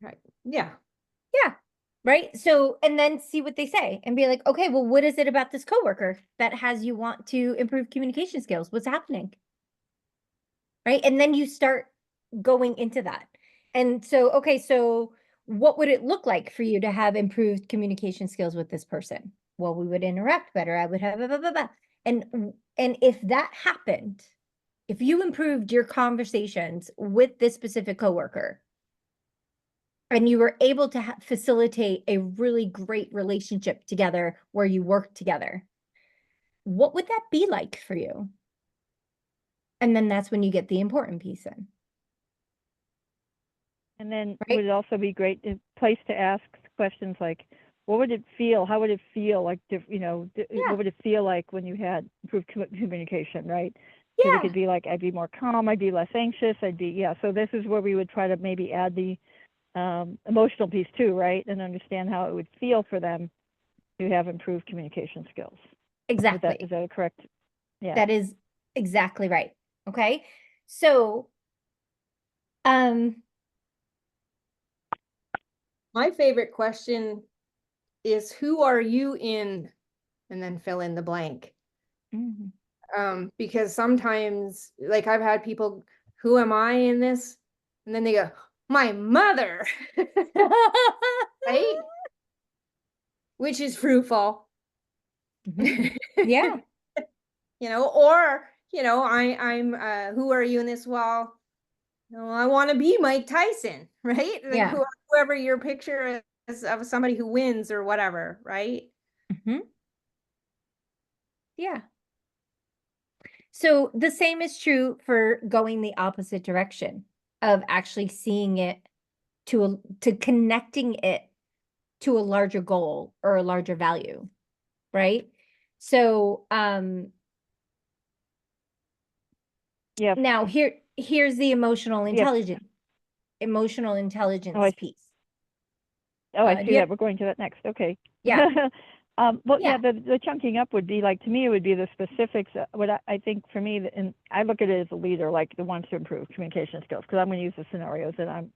Right. Yeah. Yeah. Right. So, and then see what they say and be like, okay, well, what is it about this coworker that has you want to improve communication skills? What's happening? Right. And then you start going into that. And so, okay, so what would it look like for you to have improved communication skills with this person? Well, we would interact better. I would have blah, blah, blah, blah. And if that happened, if you improved your conversations with this specific coworker, and you were able to facilitate a really great relationship together where you work together, what would that be like for you? And then that's when you get the important piece in. And then Right? would it also be great a place to ask questions like, what would it feel? How would it feel like, what would it feel like when you had improved communication, right? Because it could be like, I'd be more calm, I'd be less anxious, so this is where we would try to maybe add the emotional piece too, right? And understand how it would feel for them to have improved communication skills. Exactly. Is that a correct? Yeah. That is exactly right. Okay. So, My favorite question is, who are you in? And then fill in the blank. Because sometimes, like, I've had people, who am I in this? And then they go, my mother. Right? Which is fruitful. Yeah. Or, I'm who are you in this? Well, I want to be Mike Tyson, right? Like, Yeah. whoever your picture is of somebody who wins or whatever, right? Yeah. So the same is true for going the opposite direction of actually seeing it to connecting it to a larger goal or a larger value, right? So Yeah. now here's the emotional Yep. intelligence piece. I see that. We're going to that next. Okay. Yeah. The chunking up would be like, to me, it would be the specifics. What I think for me, and I look at it as a leader, like the wants to improve communication skills, because I'm going to use the scenarios that I'm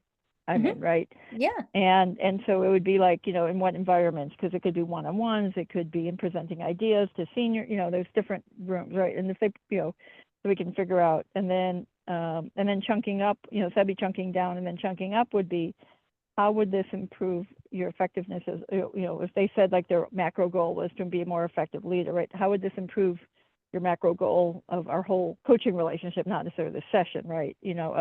in, right? Yeah. And so it would be like, in what environments, because it could be one-on-ones, it could be in presenting ideas to senior, there's different rooms, right? And if they, so we can figure out, and then chunking up, so that'd be chunking down, and then chunking up would be, how would this improve your effectiveness as, if they said like their macro goal was to be a more effective leader, right? How would this improve macro goal of our whole coaching relationship, not necessarily the session, right? You know,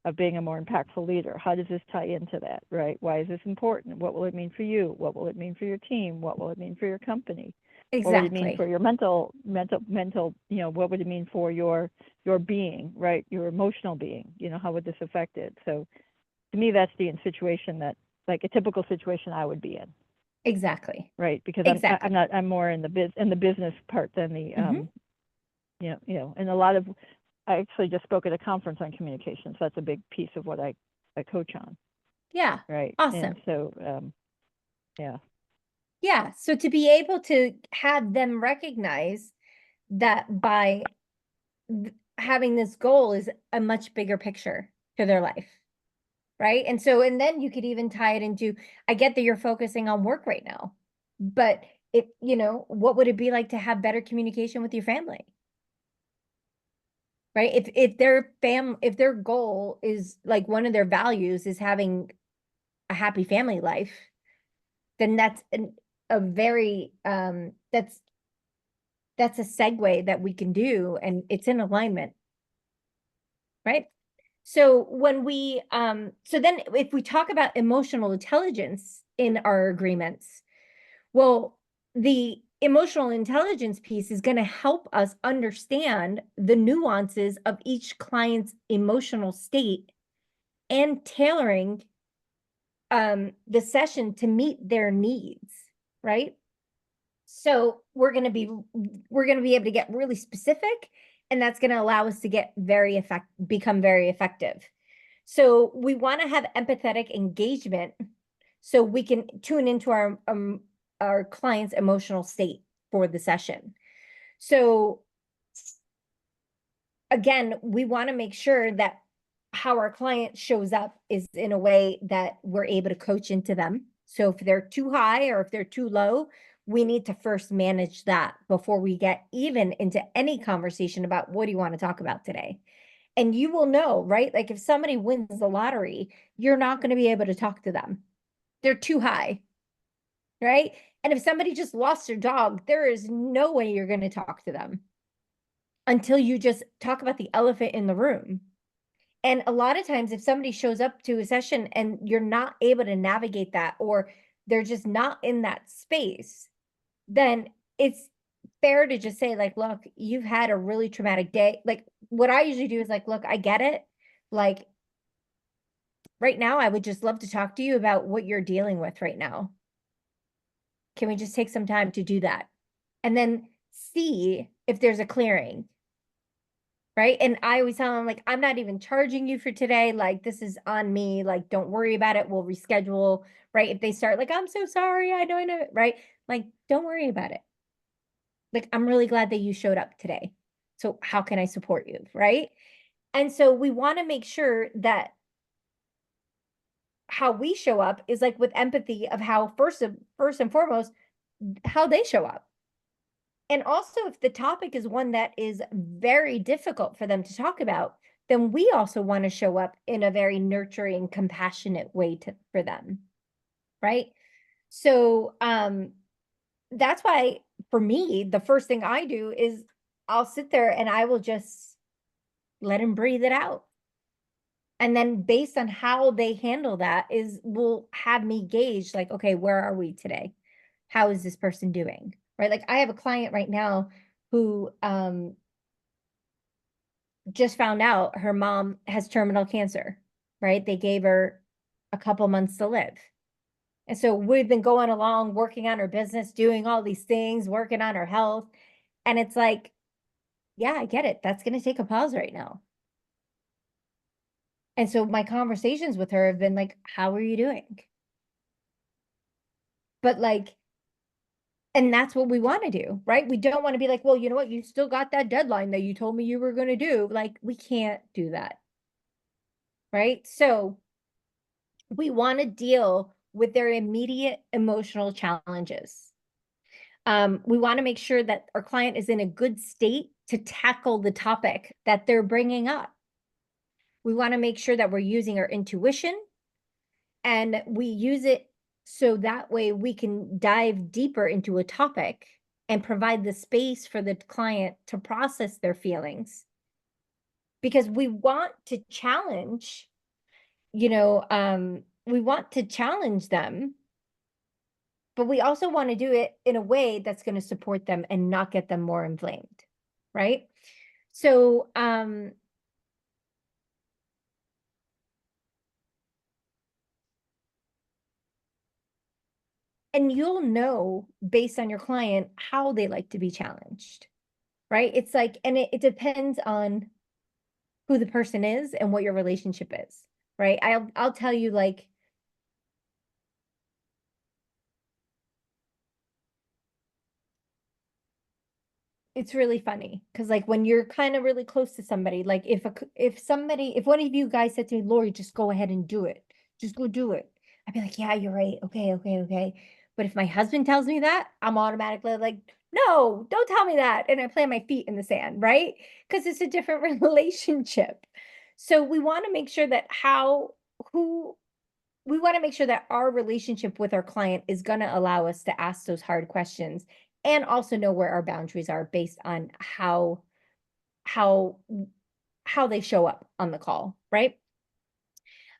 of being a more impactful leader. How does this tie into that, right? Why is this important? What will it mean for you? What will it mean for your team? What will it mean for your company? What would it mean for Exactly. your mental, you know, what would it mean for your being, right? Your emotional being, you know, how would this affect it? So to me, that's the situation that, like a typical situation I would be in, Exactly. right? Because Exactly. I'm more in the business part than the, Mhm. you know, and a lot of, I actually just spoke at a conference on communication, so that's a big piece of what I coach on, Yeah. right? And Awesome. so, yeah. Yeah. So to be able to have them recognize that by having this goal is a much bigger picture to their life. Right. And so, and then you could even tie it into, I get that you're focusing on work right now, but it, you know, what would it be like to have better communication with your family? Right. If their goal is like one of their values is having a happy family life, then that's a very, that's a segue that we can do, and it's in alignment, right? So when we so then if we talk about emotional intelligence in our agreements, well, the emotional intelligence piece is going to help us understand the nuances of each client's emotional state and tailoring the session to meet their needs, right? So we're going to be able to get really specific, and that's going to allow us to become very effective. So we want to have empathetic engagement so we can tune into our client's emotional state for the session. So again, we want to make sure that how our client shows up is in a way that we're able to coach into them. So if they're too high or if they're too low, we need to first manage that before we get even into any conversation about what do you want to talk about today. And you will know, right? Like if somebody wins the lottery, you're not going to be able to talk to them. They're too high, right? And if somebody just lost their dog, there is no way you're going to talk to them until you just talk about the elephant in the room. And a lot of times, if somebody shows up to a session and you're not able to navigate that, or they're just not in that space, then it's fair to just say, like, look, you've had a really traumatic day. Like, what I usually do is, like, look, I get it. Like, right now, I would just love to talk to you about what you're dealing with right now. Can we just take some time to do that? And then see if there's a clearing. Right. And I always tell them, like, I'm not even charging you for today. Like, this is on me. Like, don't worry about it. We'll reschedule. Right. If they start like, I'm so sorry. I know. Right. Like, don't worry about it. Like, I'm really glad that you showed up today. So how can I support you? Right. And so we want to make sure that how we show up is like with empathy of how first and foremost, how they show up. And also, if the topic is one that is very difficult for them to talk about, then we also want to show up in a very nurturing, compassionate way for them. Right. So that's why for me, the first thing I do is I'll sit there and I will just let them breathe it out. And then based on how they handle that will have me gauge like, okay, where are we today? How is this person doing? Right. Like I have a client right now who just found out her mom has terminal cancer, right? They gave her a couple months to live. And so we've been going along, working on her business, doing all these things, working on her health. And it's like, yeah, I get it. That's going to take a pause right now. And so my conversations with her have been like, how are you doing? But like, and that's what we want to do, right? We don't want to be like, well, you know what? You still got that deadline that you told me you were going to do. Like, we can't do that. Right. So we want to deal with their immediate emotional challenges. We want to make sure that our client is in a good state to tackle the topic that they're bringing up. We want to make sure that we're using our intuition and we use it so that way we can dive deeper into a topic and provide the space for the client to process their feelings. Because we want to challenge, we want to challenge them, but we also want to do it in a way that's going to support them and not get them more inflamed, right? So, and you'll know based on your client how they like to be challenged, right? It's like, and it depends on who the person is and what your relationship is, right? I'll tell you, like, it's really funny because, like, when you're kind of really close to somebody, like if one of you guys said to me, Lori, just go ahead and do it, just go do it, I'd be like, yeah, you're right, okay, okay, okay. But if my husband tells me that, I'm automatically like, no, don't tell me that, and I plant my feet in the sand, right? Because it's a different relationship. So we want to make sure that we want to make sure that our relationship with our client is going to allow us to ask those hard questions and also know where our boundaries are based on how they show up on the call, right?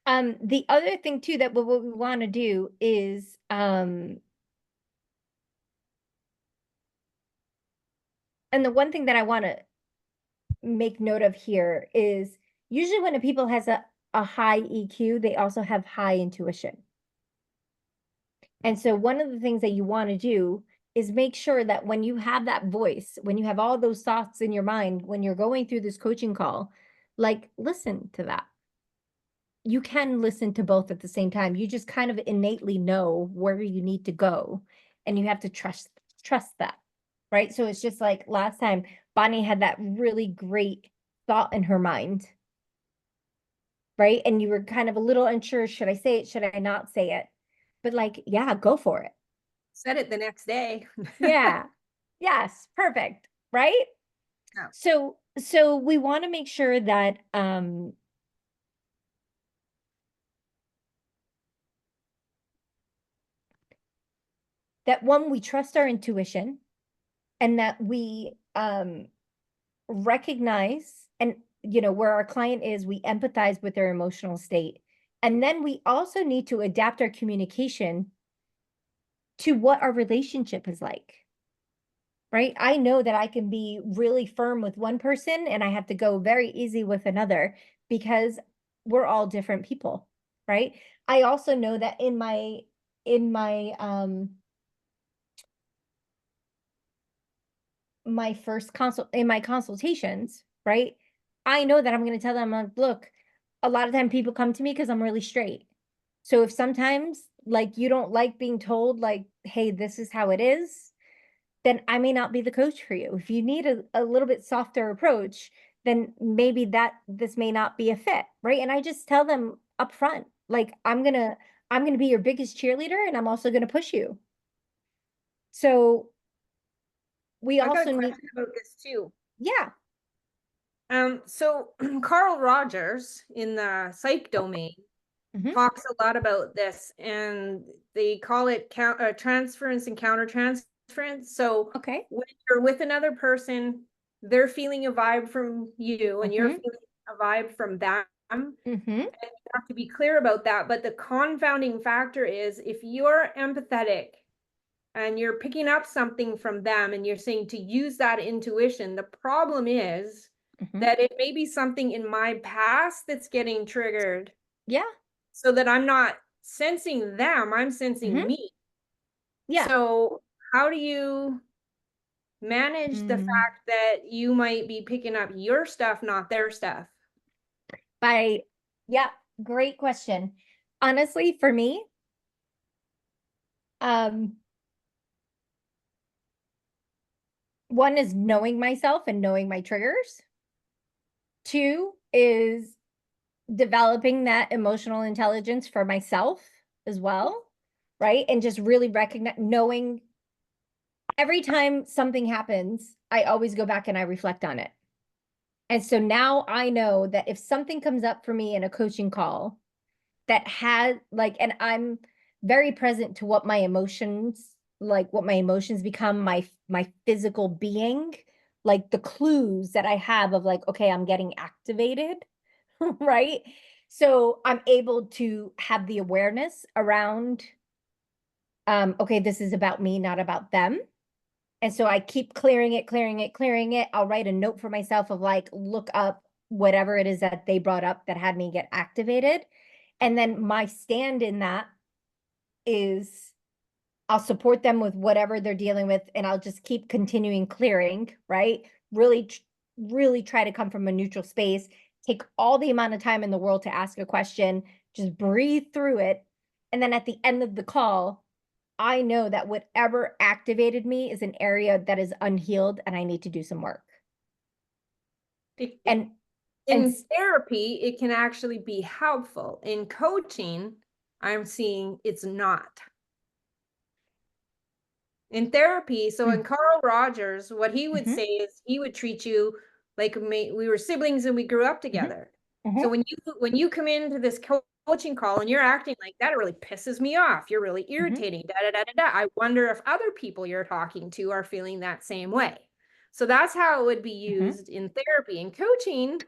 The other thing too that what we want to do is and the one thing that I want to make note of here is usually when a people has a high EQ, they also have high intuition. And so one of the things that you want to do is make sure that when you have that voice, when you have all those thoughts in your mind, when you're going through this coaching call, like, listen to that. You can listen to both at the same time. You just kind of innately know where you need to go, and you have to trust that, right? So it's just like last time, Bonnie had that really great thought in her mind, right? And you were kind of a little unsure, should I say it? Should I not say it? But like, yeah, go for it. Said it the next day. Yeah. Yes, perfect, right? Yeah. So we want to make sure that that one, we trust our intuition, and that we recognize and where our client is, we empathize with their emotional state. And then we also need to adapt our communication to what our relationship is like. Right? I know that I can be really firm with one person and I have to go very easy with another because we're all different people, right? I also know that in my my consultations, right? I know that I'm going to tell them, like, look, a lot of time people come to me because I'm really straight. So if sometimes like you don't like being told like, hey, this is how it is, then I may not be the coach for you. If you need a little bit softer approach, then maybe this may not be a fit, right? And I just tell them up front, like, I'm gonna be your biggest cheerleader, and I'm also gonna push you. So we I got also a need, question about this too. yeah. So Carl Rogers in the psych domain Mhm. talks a lot about this, and they call it transference and countertransference. So Okay. when you're with another person, they're feeling a vibe from you, and you're Mhm. feeling a vibe from them. Mhm. You have to be clear about that. But the confounding factor is if you're empathetic and you're picking up something from them and you're saying to use that intuition, the problem is Mhm. that it may be something in my past that's getting triggered Yeah. so that I'm not sensing them, I'm sensing Mhm. me. Yeah. So how do you manage the Mm. fact that you might be picking up your stuff, not their stuff? Yeah, great question. Honestly, for me, um, one is knowing myself and knowing my triggers. Two is developing that emotional intelligence for myself as well, right? And just really knowing every time something happens, I always go back and I reflect on it. And so now I know that if something comes up for me in a coaching call that has like, and I'm very present to what my emotions like what my emotions become, my physical being, like the clues that I have of like, okay, I'm getting activated, right? So I'm able to have the awareness around, okay, this is about me, not about them. And so I keep clearing it, clearing it, clearing it. I'll write a note for myself of like, look up whatever it is that they brought up that had me get activated. And then my stand in that is I'll support them with whatever they're dealing with, and I'll just keep continuing clearing, right? Really try to come from a neutral space, take all the amount of time in the world to ask a question, just breathe through it. And then at the end of the call, I know that whatever activated me is an area that is unhealed and I need to do some work. And in therapy, it can actually be helpful. In coaching, I'm seeing it's not. In therapy, so in Carl Rogers, what he would say is he would treat you like we were siblings and we grew up together. So when you come into this coaching call and you're acting like that, it really pisses me off. You're really irritating. I wonder if other people you're talking to are feeling that same way. So that's how it would be used in therapy. In coaching,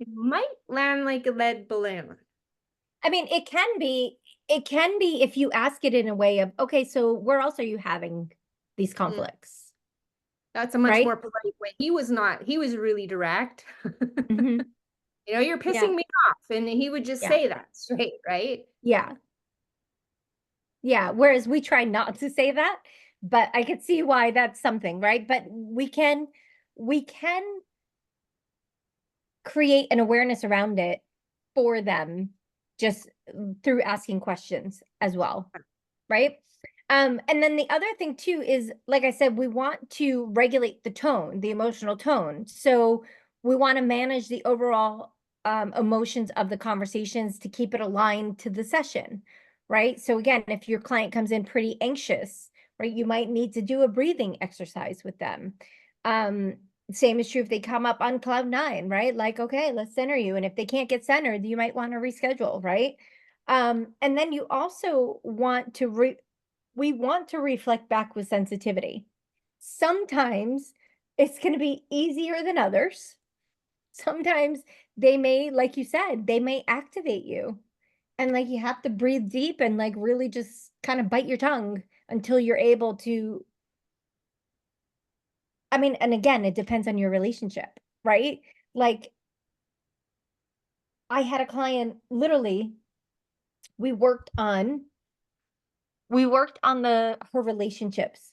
it might land like a lead balloon. I mean, it can be if you ask it in a way of, okay, so where else are you having these conflicts? That's a much right? more polite way. He was really direct. Mhm. You know, you're pissing me off. And he would just say that straight, right? Yeah. Yeah. Whereas we try not to say that, but I could see why that's something, right? But we can create an awareness around it for them just through asking questions as well, right? And then the other thing too is, like I said, we want to regulate the tone, the emotional tone. So we want to manage the overall emotions of the conversations to keep it aligned to the session, right? So again, if your client comes in pretty anxious, right, you might need to do a breathing exercise with them. Same is true if they come up on cloud nine, right? Like, okay, let's center you. And if they can't get centered, you might want to reschedule, right? And then you also want to we want to reflect back with sensitivity. Sometimes it's going to be easier than others. Sometimes they may, like you said, they may activate you. And like you have to breathe deep and like really just kind of bite your tongue until you're able to. I mean, and again, it depends on your relationship, right? Like I had a client, literally, we worked on her relationships.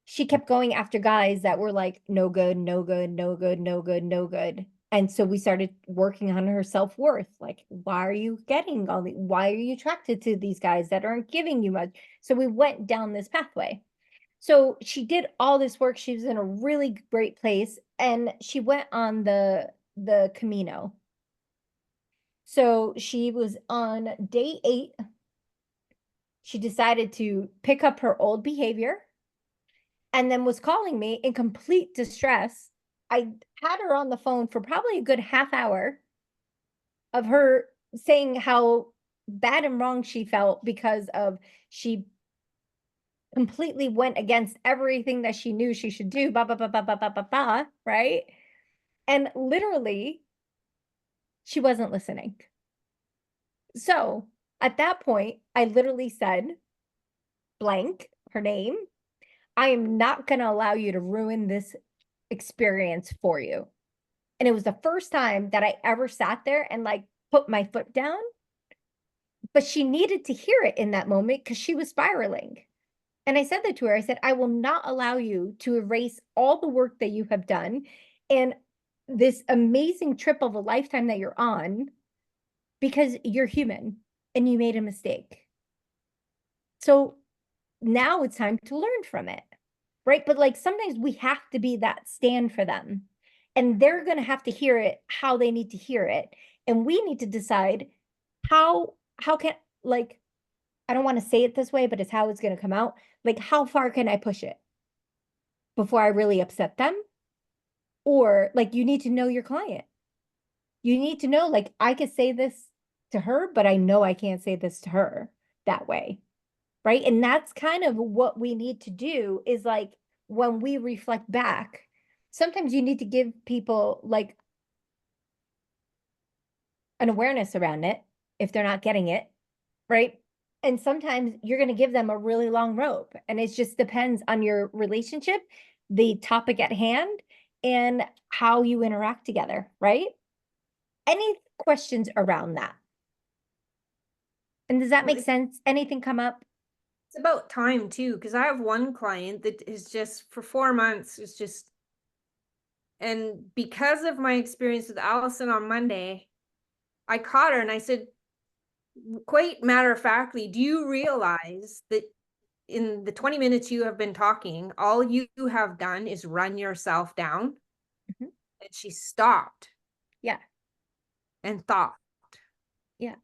She kept going after guys that were like no good, no good, no good, no good, no good. And so we started working on her self-worth. Like, why are you getting all the, why are you attracted to these guys that aren't giving you much? So we went down this pathway. So she did all this work. She was in a really great place and she went on the Camino. So she was on day 8. She decided to pick up her old behavior and then was calling me in complete distress. I had her on the phone for probably a good half hour of her saying how bad and wrong she felt because of she completely went against everything that she knew she should do, right? And literally, she wasn't listening. So at that point, I literally said, blank, her name, I am not going to allow you to ruin this experience for you. And it was the first time that I ever sat there and like put my foot down. But she needed to hear it in that moment because she was spiraling. And I said that to her. I said, I will not allow you to erase all the work that you have done and this amazing trip of a lifetime that you're on because you're human and you made a mistake. So now it's time to learn from it. Right. But like sometimes we have to be that stand for them and they're going to have to hear it how they need to hear it. And we need to decide how can, like, I don't want to say it this way, but it's how it's going to come out. Like, how far can I push it before I really upset them? Or like, you need to know your client. You need to know, like, I could say this to her, but I know I can't say this to her that way. right? And that's kind of what we need to do is like when we reflect back, sometimes you need to give people like an awareness around it if they're not getting it, right? And sometimes you're going to give them a really long rope, and it just depends on your relationship, the topic at hand, and how you interact together, right? Any questions around that? And does that Well, make sense? Anything come up? It's about time too, because I have one client that is just for 4 months is just, and because of my experience with Allison on Monday, I caught her and I said, quite matter of factly, do you realize that in the 20 minutes you have been talking, all you have done is run yourself down? Mhm. And she stopped Yeah. and thought. Yeah.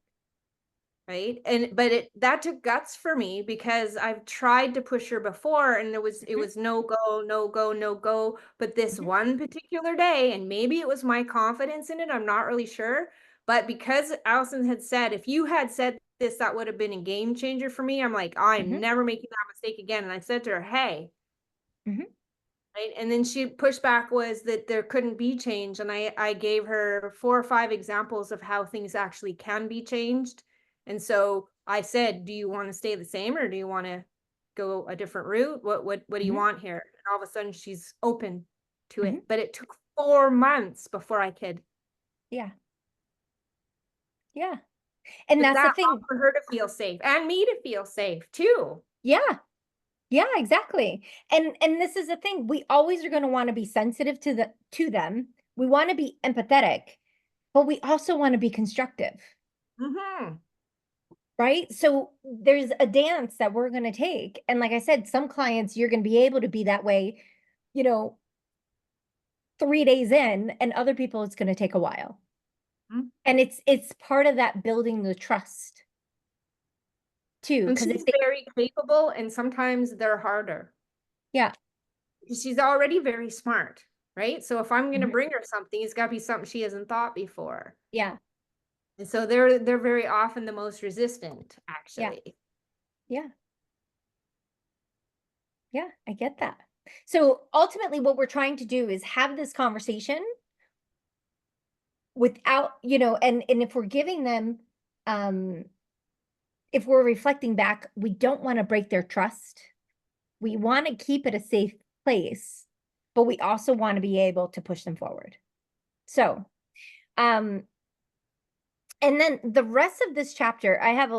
Right. But that took guts for me, because I've tried to push her before and it was no go, no go, no go. But this Mhm. one particular day, and maybe it was my confidence in it, I'm not really sure. But because Allison had said, if you had said this, that would have been a game changer for me. I'm like, I'm Mhm. never making that mistake again. And I said to her, hey, Mhm. right. And then she pushed back was that there couldn't be change. And I gave her 4 or 5 examples of how things actually can be changed. And so I said, do you want to stay the same or do you want to go a different route? What do you Mhm. want here? And all of a sudden she's open to Mhm. it. But it took 4 months before I could Yeah. Yeah. And get that's the that off thing. for her to feel safe and me to feel safe too. Yeah. Yeah, exactly. And this is the thing. We always are going to want to be sensitive to them. We want to be empathetic, but we also want to be constructive, Mm-hmm. right? So there's a dance that we're going to take. And like I said, some clients you're going to be able to be that way, you know, 3 days in, and other people it's going to take a while. Mm-hmm. And it's part of that building the trust too. And Because she's if they, very capable and sometimes they're harder. yeah. She's already very smart, right? So if I'm going to Mhm. bring her something, it's got to be something she hasn't thought before. Yeah. And so they're very often the most resistant, Yeah. actually. Yeah. Yeah, I get that. So ultimately, what we're trying to do is have this conversation without, and if we're giving them, um, if we're reflecting back, we don't want to break their trust. We want to keep it a safe place, but we also want to be able to push them forward. So, um, and then the rest of this chapter, let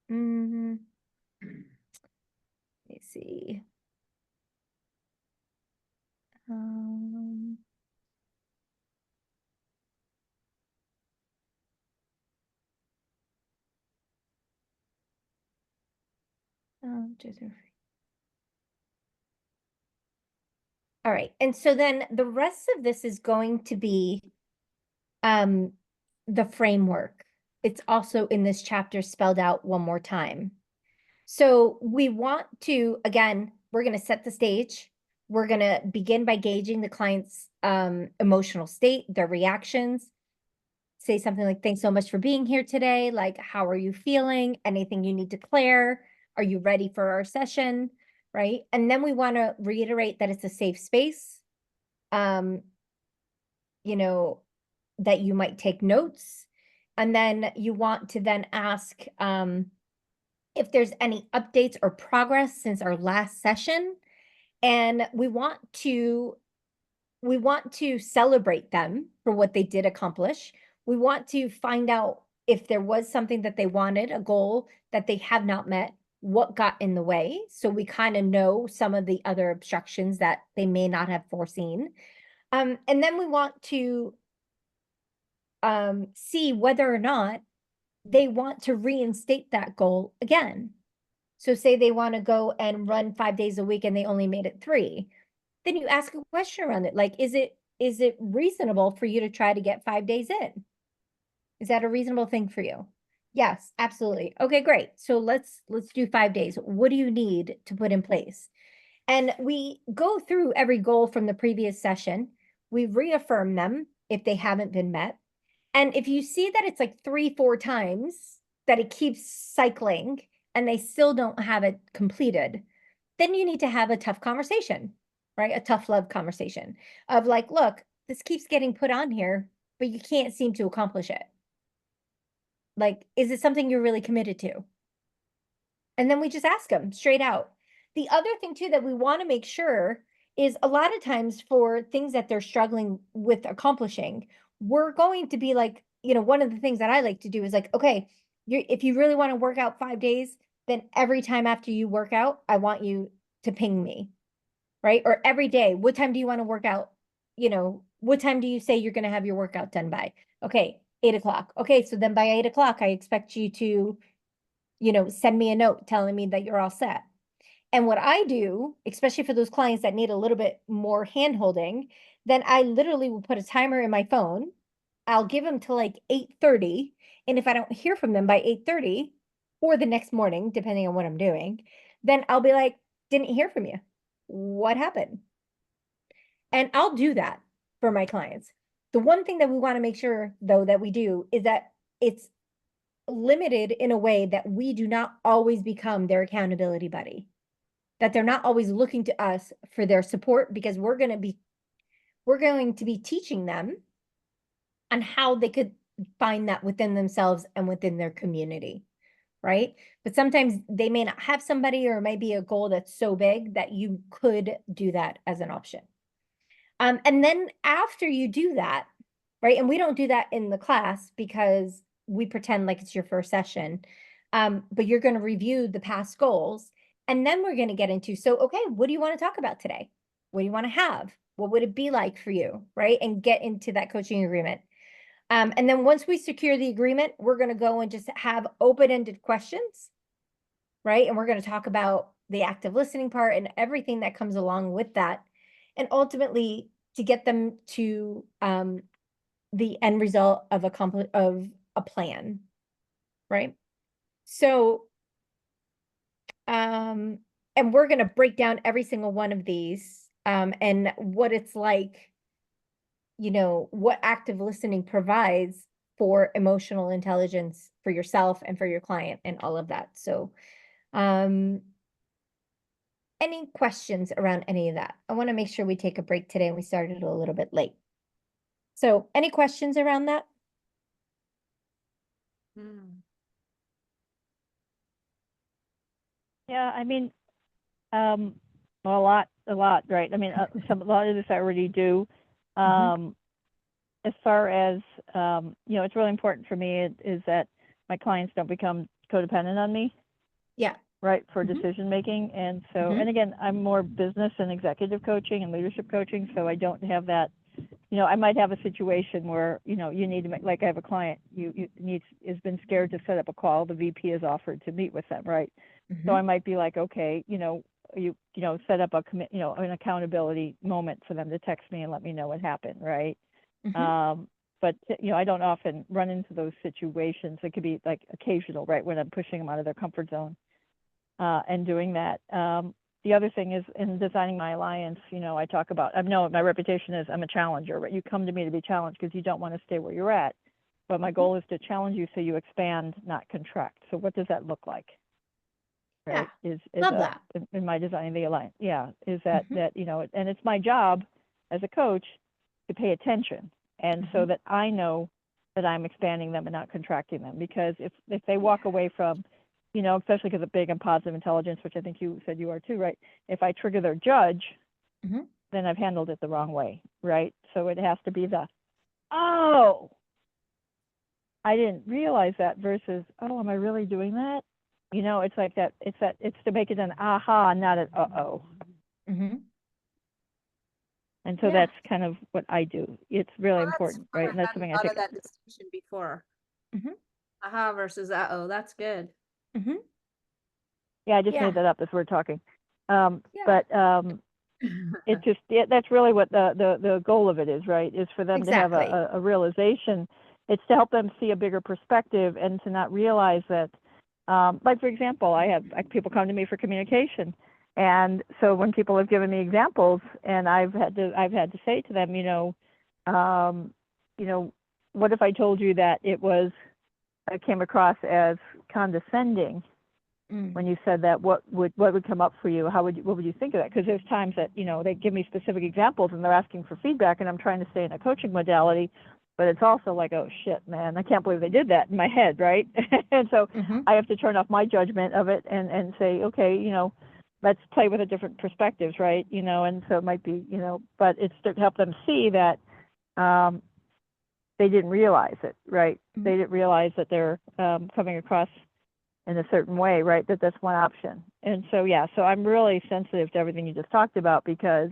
me see. Um, just all right. And so then the rest of this is going to be um the framework. It's also in this chapter spelled out one more time. So we want to, again, we're going to set the stage. We're going to begin by gauging the client's emotional state, their reactions. Say something like, thanks so much for being here today. Like, how are you feeling? Anything you need to clear? Are you ready for our session? Right. And then we want to reiterate that it's a safe space. Um, you know, that you might take notes. And then you want to then ask if there's any updates or progress since our last session. And we want to celebrate them for what they did accomplish. We want to find out if there was something that they wanted, a goal that they have not met, what got in the way. So we kind of know some of the other obstructions that they may not have foreseen. And then we want to see whether or not they want to reinstate that goal again. So say they want to go and run 5 days a week and they only made it 3. Then you ask a question around it. Like, is it reasonable for you to try to get 5 days in? Is that a reasonable thing for you? Yes, absolutely. Okay, great. So let's do 5 days. What do you need to put in place? And we go through every goal from the previous session. We reaffirm them if they haven't been met. And if you see that it's like 3, 4 times that it keeps cycling and they still don't have it completed, then you need to have a tough conversation, right? A tough love conversation of like, look, this keeps getting put on here, but you can't seem to accomplish it. Like, is it something you're really committed to? And then we just ask them straight out. The other thing too that we want to make sure is a lot of times for things that they're struggling with accomplishing, we're going to be like, one of the things that I like to do is like, okay, if you really want to work out 5 days, then every time after you work out, I want you to ping me, right? Or every day, what time do you want to work out? What time do you say you're going to have your workout done by? Okay, 8 o'clock. Okay, so then by 8 o'clock, I expect you to send me a note telling me that you're all set. And what I do, especially for those clients that need a little bit more hand holding, then I literally will put a timer in my phone. I'll give them to like 8:30. And if I don't hear from them by 8:30 or the next morning, depending on what I'm doing, then I'll be like, didn't hear from you. What happened? And I'll do that for my clients. The one thing that we want to make sure, though, that we do is that it's limited in a way that we do not always become their accountability buddy, that they're not always looking to us for their support, because we're going to be teaching them on how they could find that within themselves and within their community, right? But sometimes they may not have somebody, or it might be a goal that's so big that you could do that as an option. And then after you do that, right? And we don't do that in the class because we pretend like it's your first session. But you're going to review the past goals, and then we're going to get into, so, okay, what do you want to talk about today? What do you want to have? What would it be like for you? Right? And get into that coaching agreement. And then once we secure the agreement, we're going to go and just have open-ended questions, right? And we're going to talk about the active listening part and everything that comes along with that. And ultimately to get them to the end result of a plan, right? So, and we're going to break down every single one of these and what it's like, what active listening provides for emotional intelligence for yourself and for your client and all of that. So, any questions around any of that? I want to make sure we take a break today, and we started a little bit late. So any questions around that? Yeah, I mean, a lot, right? I mean, a lot of this I already do. As far as, it's really important for me is that my clients don't become codependent on me. Yeah. Right, for decision making. And so, and again, I'm more business and executive coaching and leadership coaching, so I don't have that. I might have a situation where, you need to make, like I have a client, has been scared to set up a call. The VP has offered to meet with them, right? So I might be like, okay, set up an accountability moment for them to text me and let me know what happened, right? But I don't often run into those situations. It could be like occasional, right, when I'm pushing them out of their comfort zone and doing that. The other thing is, in designing my alliance, I talk about, my reputation is I'm a challenger, right? You come to me to be challenged because you don't want to stay where you're at. But my goal is to challenge you so you expand, not contract. So what does that look like? Right? Yeah, love that. In my designing the alliance. Yeah, is that, and it's my job as a coach to pay attention. And so that I know that I'm expanding them and not contracting them. Because if they walk away from, especially because of big and positive intelligence, which I think you said you are too, right? If I trigger their judge, then I've handled it the wrong way, right? So it has to be oh, I didn't realize that, versus, oh, am I really doing that? It's like that. It's to make it an aha, not an uh-oh. And so that's kind of what I do. It's really important, right? And that's something I think. That distinction before. Aha versus uh-oh. That's good. Yeah, I just made that up as we're talking. But it just, that's really what the goal of it is, right? Is for them to have a realization. It's to help them see a bigger perspective and to not realize that, like, for example, I have people come to me for communication. And so when people have given me examples, and I've had to say to them, what if I told you that it came across as condescending? Mm. when you said that, what would come up for you? What would you think of that? Because there's times that, you know, they give me specific examples and they're asking for feedback and I'm trying to stay in a coaching modality, but it's also like, oh shit, man, I can't believe they did that in my head, right? And so Mhm. I have to turn off my judgment of it and say, okay, you know, let's play with the different perspectives, right? You know, and so it might be, you know, but it's to help them see that they didn't realize it, right? Mhm. They didn't realize that they're coming across in a certain way, right? That's one option. And so, yeah, so I'm really sensitive to everything you just talked about because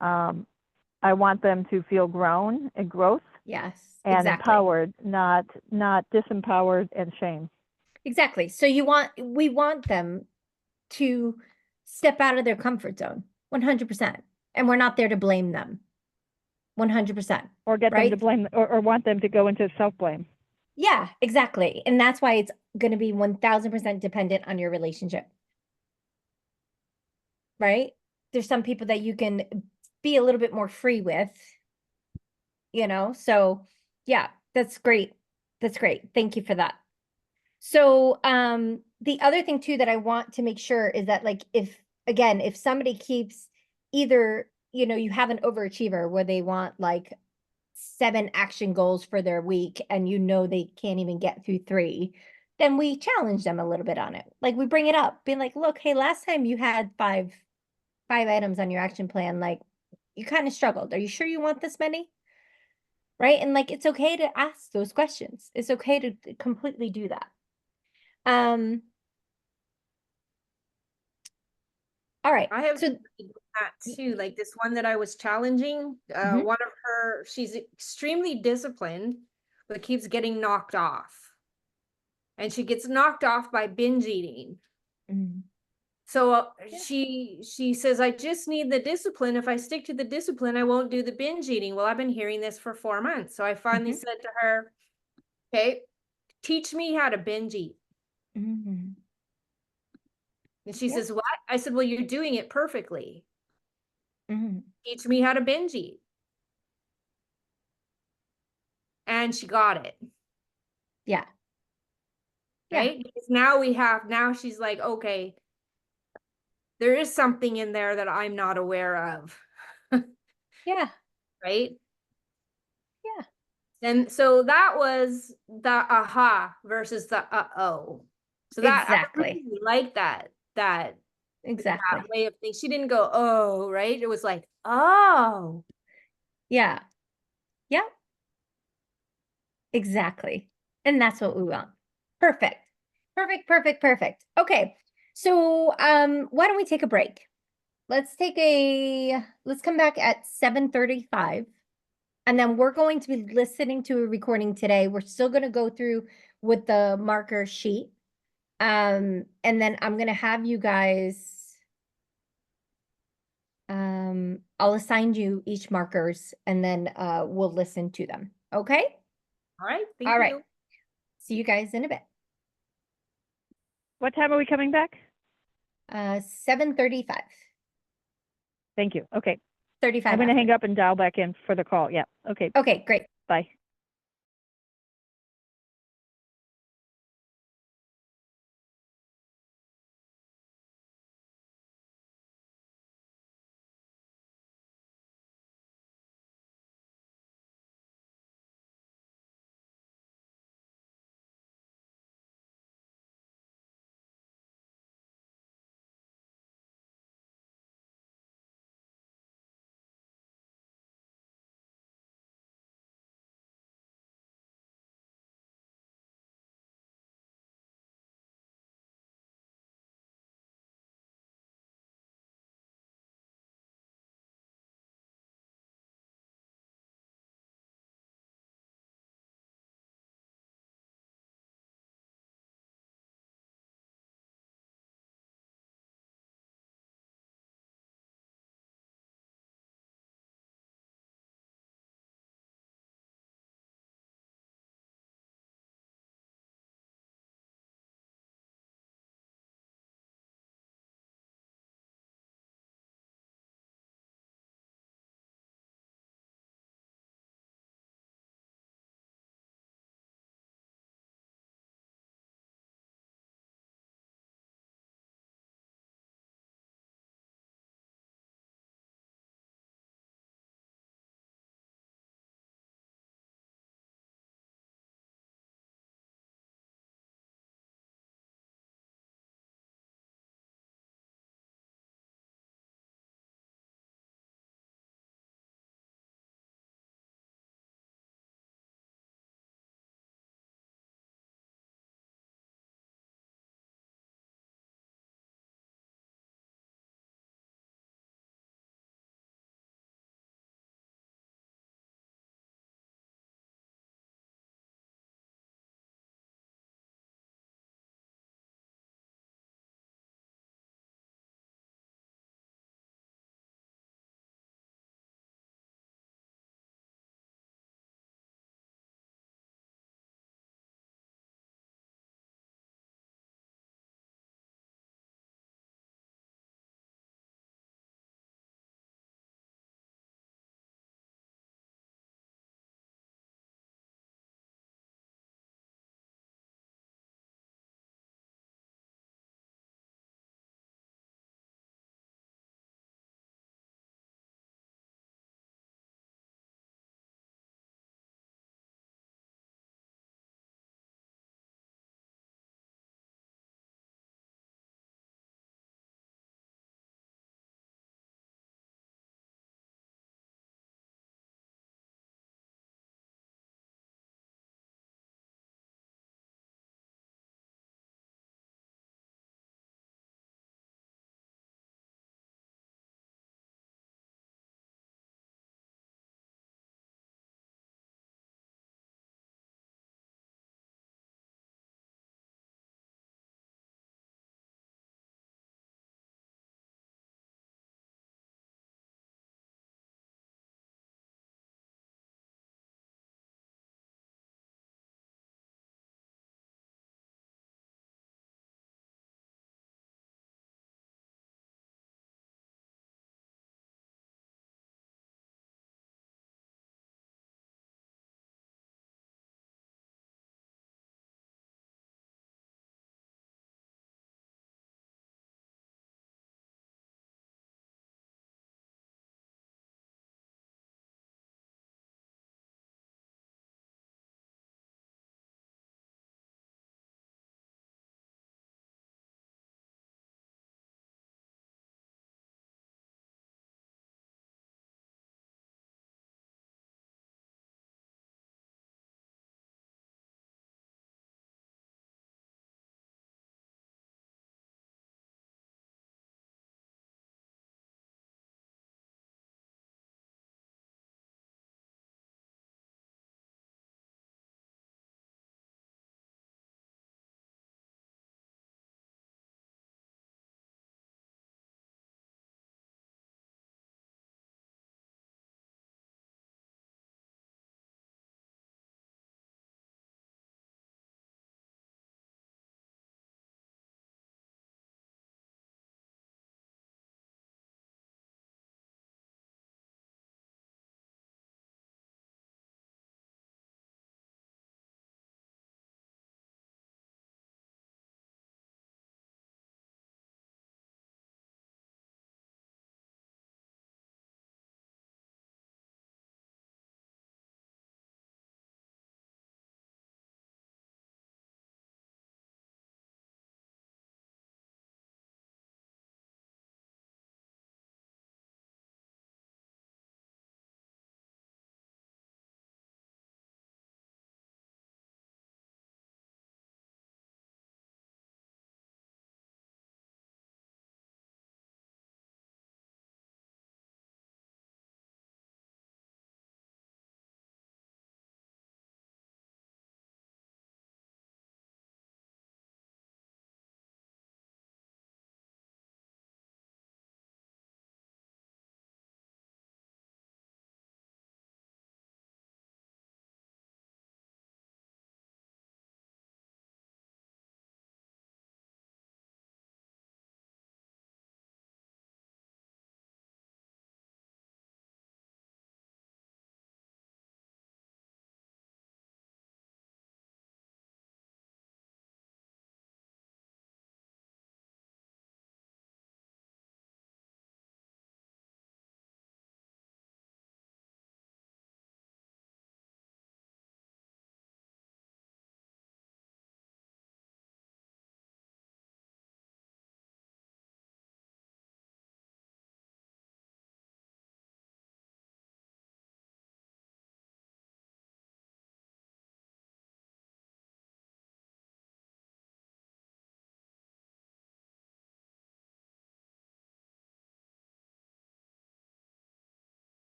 I want them to feel grown and growth Yes, and exactly. empowered, not disempowered and shame. Exactly. So we want them to step out of their comfort zone 100%. And we're not there to blame them 100%, Or get them to right? blame, or want them to go into self-blame. Yeah, exactly. And that's why it's going to be 1000% dependent on your relationship, right? There's some people that you can be a little bit more free with, you know? So, yeah, that's great. That's great. Thank you for that. So, the other thing too that I want to make sure is that, like, if somebody keeps either, you know, you have an overachiever where they want like 7 action goals for their week and you know they can't even get through 3, then we challenge them a little bit on it. Like, we bring it up, being like, look, hey, last time you had 5 items on your action plan, like, you kind of struggled. Are you sure you want this many? Right? And like, it's okay to ask those questions. It's okay to completely do that. All right. I have So, that too, like this one that I was challenging, Mhm. one of her, she's extremely disciplined, but keeps getting knocked off. And she gets knocked off by binge eating. Mm. So Yeah. she says, I just need the discipline. If I stick to the discipline, I won't do the binge eating. Well, I've been hearing this for 4 months. So I finally Mhm. said to her, okay, teach me how to binge eat. Mhm. And she Yeah. says, what? I said, well, you're doing it perfectly. Mhm. Teach me how to binge eat. And she got it. Yeah. Yeah. Right? Because now she's like, okay, there is something in there that I'm not aware of. Yeah. Right? Yeah. And so that was the aha versus the uh-oh. So that I Exactly. really like that Exactly. way of thinking. She didn't go, oh, right? It was like, oh. Yeah. Yeah. Exactly. And that's what we want. Perfect. Perfect. Perfect. Perfect. Okay. So, why don't we take a break? Let's come back at 7:35. And then we're going to be listening to a recording today. We're still going to go through with the marker sheet. And then I'm going to have you guys, I'll assign you each markers and then we'll listen to them. Okay? All right, All thank right. you. See you guys in a bit. What time are we coming back? 7:35. Thank you. Okay. 35 I'm going to after. hang up and dial back in for the call. Yeah. Okay. Okay, great. Bye.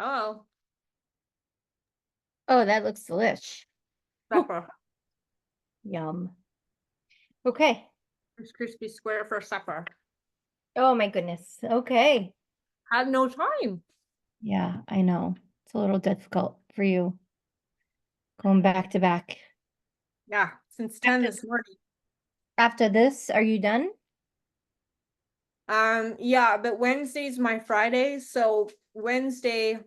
Oh, Oh, that looks delish. supper. Yum. Okay. Rice Krispie square for supper. Oh my goodness. Okay. Had no time. Yeah, I know. It's a little difficult for you going back to back. Yeah, since 10 this morning. After this, are you done? Yeah, but Wednesday's my Friday, so Wednesday,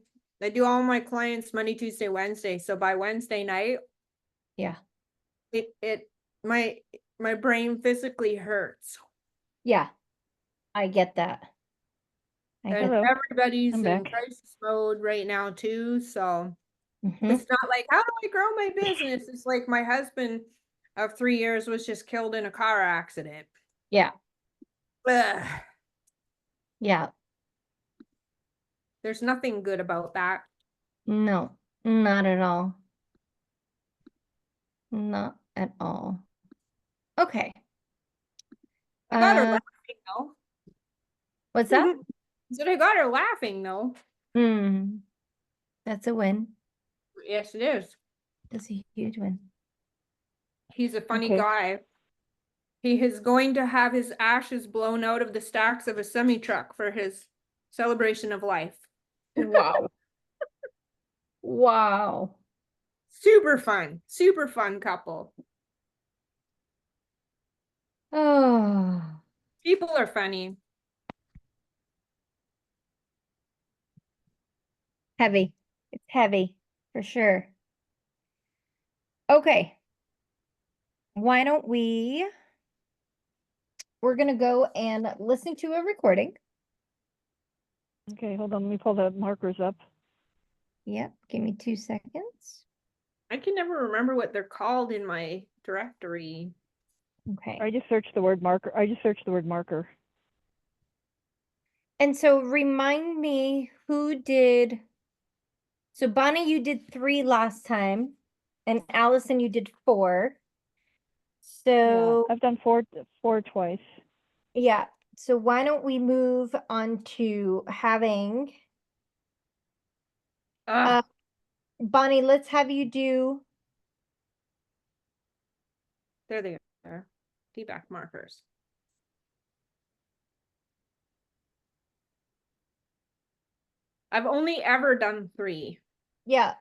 I do all my clients Monday, Tuesday, Wednesday. So by Wednesday night, Yeah. my brain physically hurts. Yeah. I get that. I And get Hello, everybody's I'm in back. crisis mode right now too, so Mhm. it's not like, how do I grow my business? It's like my husband of 3 years was just killed in a car accident. Yeah. Ugh, Yeah. there's nothing good about that. No, not at all. Not at all. Okay. I got her Uh, laughing though. what's that? So I got her laughing though. Hmm. That's a win. Yes, it is. That's a huge win. He's a funny Okay. guy. He is going to have his ashes blown out of the stacks of a semi truck for his celebration of life. Wow. Wow. Super fun couple. Oh, People are funny. heavy. It's heavy for sure. Okay. Why don't we're gonna go and listen to a recording. Okay, hold on, let me pull the markers up. Yep, give me 2 seconds. I can never remember what they're called in my directory. Okay. I just searched the word marker. I just searched the word marker. And so remind me who did. So Bonnie, you did 3 last time, and Allison, you did 4. Yeah, So I've done four twice. yeah, so why don't we move on to having Ah, Bonnie, let's have you do. there they are. Feedback markers. I've only ever done 3. Yeah.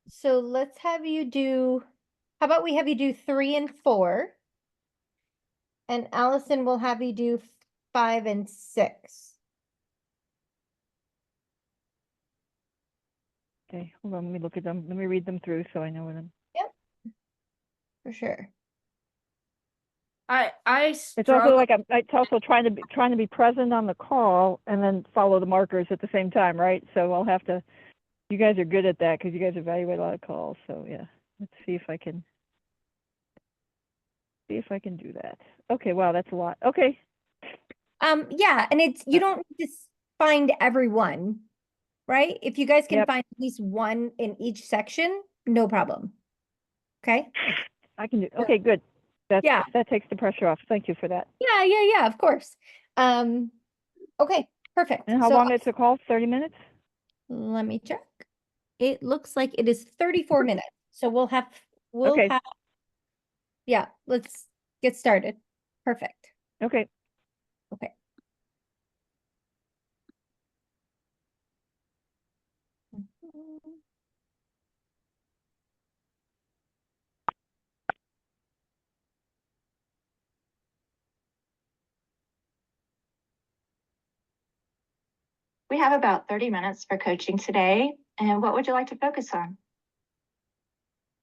So let's have you do, how about we have you do 3 and 4? And Allison will have you do 5 and 6. Okay, hold on, let me look at them. Let me read them through so I know what I'm. Yep. For sure. I It's also struggle. like it's also trying to be present on the call and then follow the markers at the same time, right? So I'll have to. You guys are good at that because you guys evaluate a lot of calls. So yeah, let's see if I can do that. Okay, wow, that's a lot. Okay, Yeah, and it's, you don't need to find everyone, right? If you guys can Yep. find at least one in each section, no problem. Okay? I can do. Okay, good. Yeah. That takes the pressure off. Thank you for that. Yeah, of course. Okay, perfect. And how So long is the call? 30 minutes? let me check. It looks like it is 34 minutes. So we'll Okay. have, yeah, let's get started. Perfect. Okay. Okay. We have about 30 minutes for coaching today. And what would you like to focus on?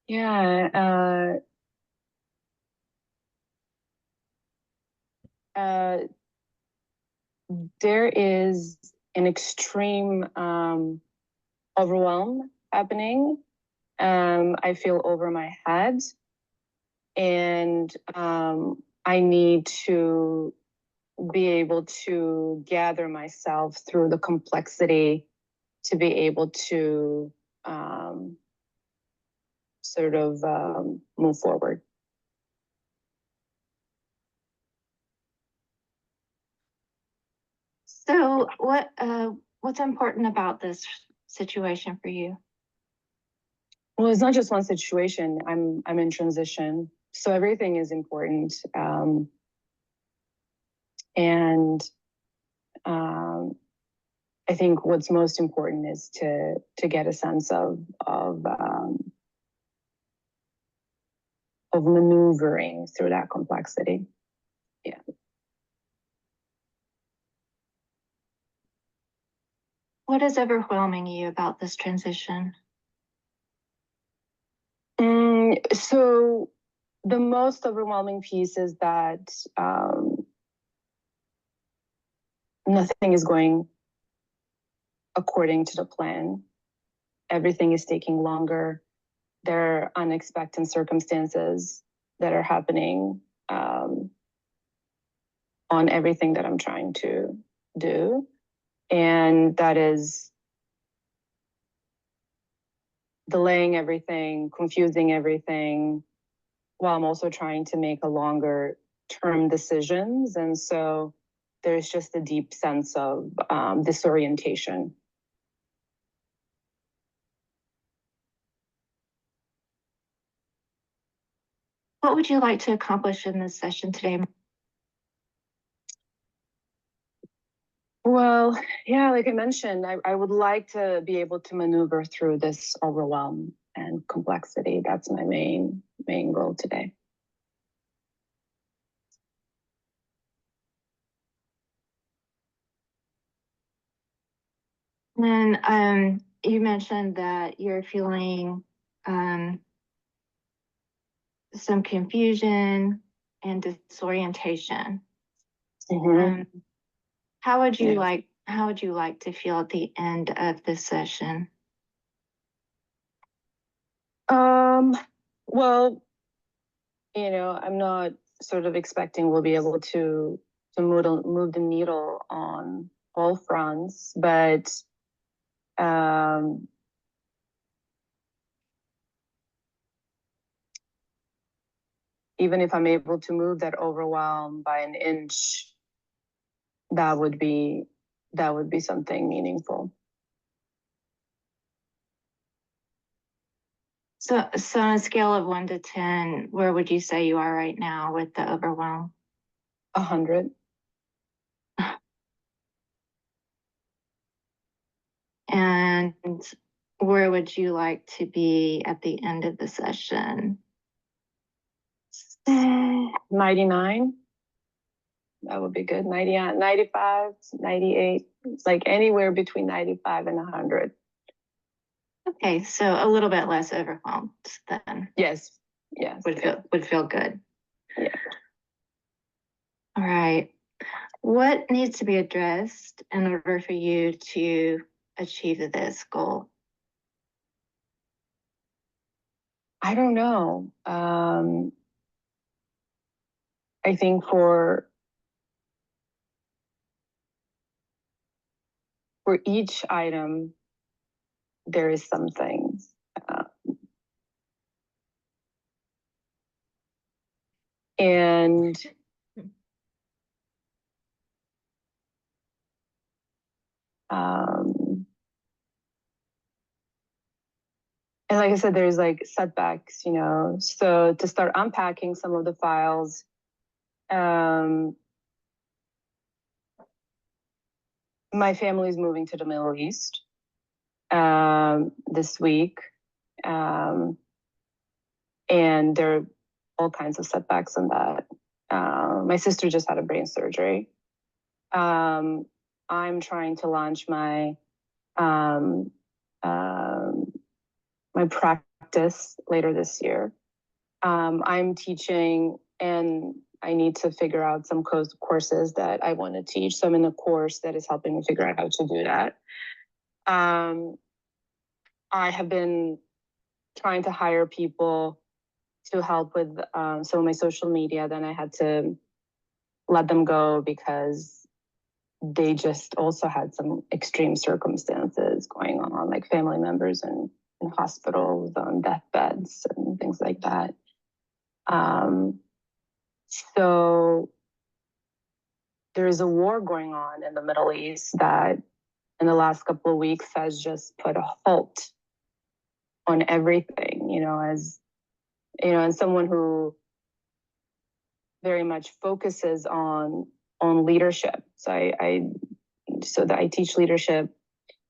Yeah, there is an extreme overwhelm happening. I feel over my head, and I need to be able to gather myself through the complexity to be able to sort of move forward. So what What's important about this situation for you? Well, it's not just one situation. I'm in transition, so everything is important. And I think what's most important is to get a sense of maneuvering through that complexity. Yeah. What is overwhelming you about this transition? So the most overwhelming piece is that nothing is going according to the plan. Everything is taking longer. There are unexpected circumstances that are happening on everything that I'm trying to do. And that is delaying everything, confusing everything, while I'm also trying to make a longer term decisions. And so there's just a deep sense of disorientation. What would you like to accomplish in this session today? Well, yeah, like I mentioned, I would like to be able to maneuver through this overwhelm and complexity. That's my main goal today. And you mentioned that you're feeling some confusion and disorientation. How would you like to feel at the end of this session? Well, I'm not sort of expecting we'll be able to move the needle on all fronts, but even if I'm able to move that overwhelm by an inch, that would be something meaningful. So on a scale of 1 to 10, where would you say you are right now with the overwhelm? 100. And where would you like to be at the end of the session? 99. That would be good. 90, 95, 98. It's like anywhere between 95 and 100. Okay, so a little bit less overwhelmed then. Yes. Would feel good. Yeah. All right. What needs to be addressed in order for you to achieve this goal? I don't know. I think for each item, there is something. And and like I said, there's like setbacks, so to start unpacking some of the files, my family's moving to the Middle East this week, and there are all kinds of setbacks on that. My sister just had a brain surgery. I'm trying to launch my my practice later this year. I'm teaching, and I need to figure out some courses that I want to teach. So I'm in a course that is helping me figure out how to do that. I have been trying to hire people to help with some of my social media. Then I had to let them go because they just also had some extreme circumstances going on, like family members in hospitals, on deathbeds and things like that. So there is a war going on in the Middle East that in the last couple of weeks has just put a halt on everything, as, and someone who very much focuses on leadership. So I teach leadership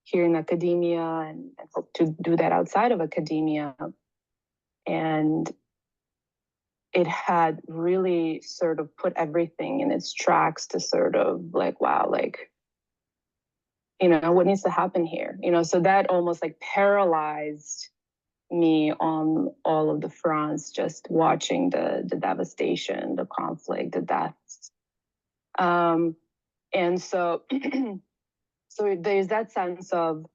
here in academia and hope to do that outside of academia. And it had really sort of put everything in its tracks to sort of like, wow, like, what needs to happen here? So that almost like paralyzed me on all of the fronts, just watching the devastation, the conflict, the deaths. And so, so there's that sense of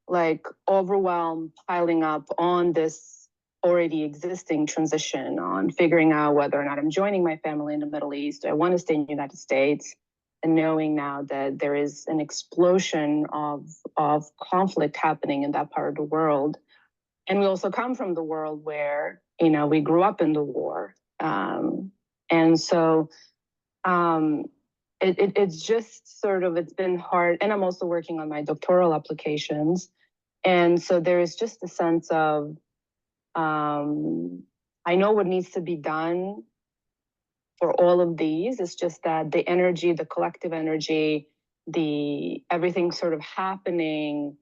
like overwhelm piling up on this already existing transition, on figuring out whether or not I'm joining my family in the Middle East. I want to stay in the United States, and knowing now that there is an explosion of conflict happening in that part of the world. And we also come from the world where, we grew up in the war. And so it's just sort of, it's been hard. And I'm also working on my doctoral applications. And so there is just a sense of, I know what needs to be done for all of these. It's just that the energy, the collective energy, everything sort of happening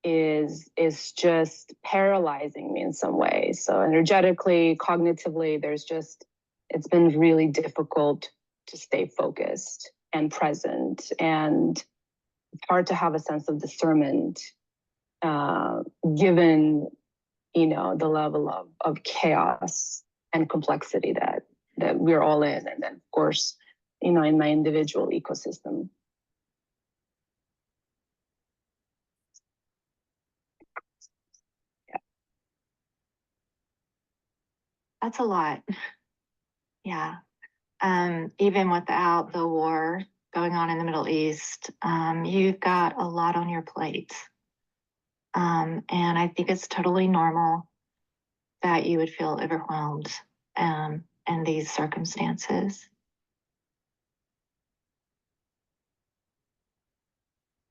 is just paralyzing me in some way. So energetically, cognitively, it's been really difficult to stay focused and present, and it's hard to have a sense of discernment given the level of chaos and complexity that we're all in, and then of course in my individual ecosystem. That's a lot. Yeah. Even without the war going on in the Middle East, you've got a lot on your plate. And I think it's totally normal that you would feel overwhelmed in these circumstances.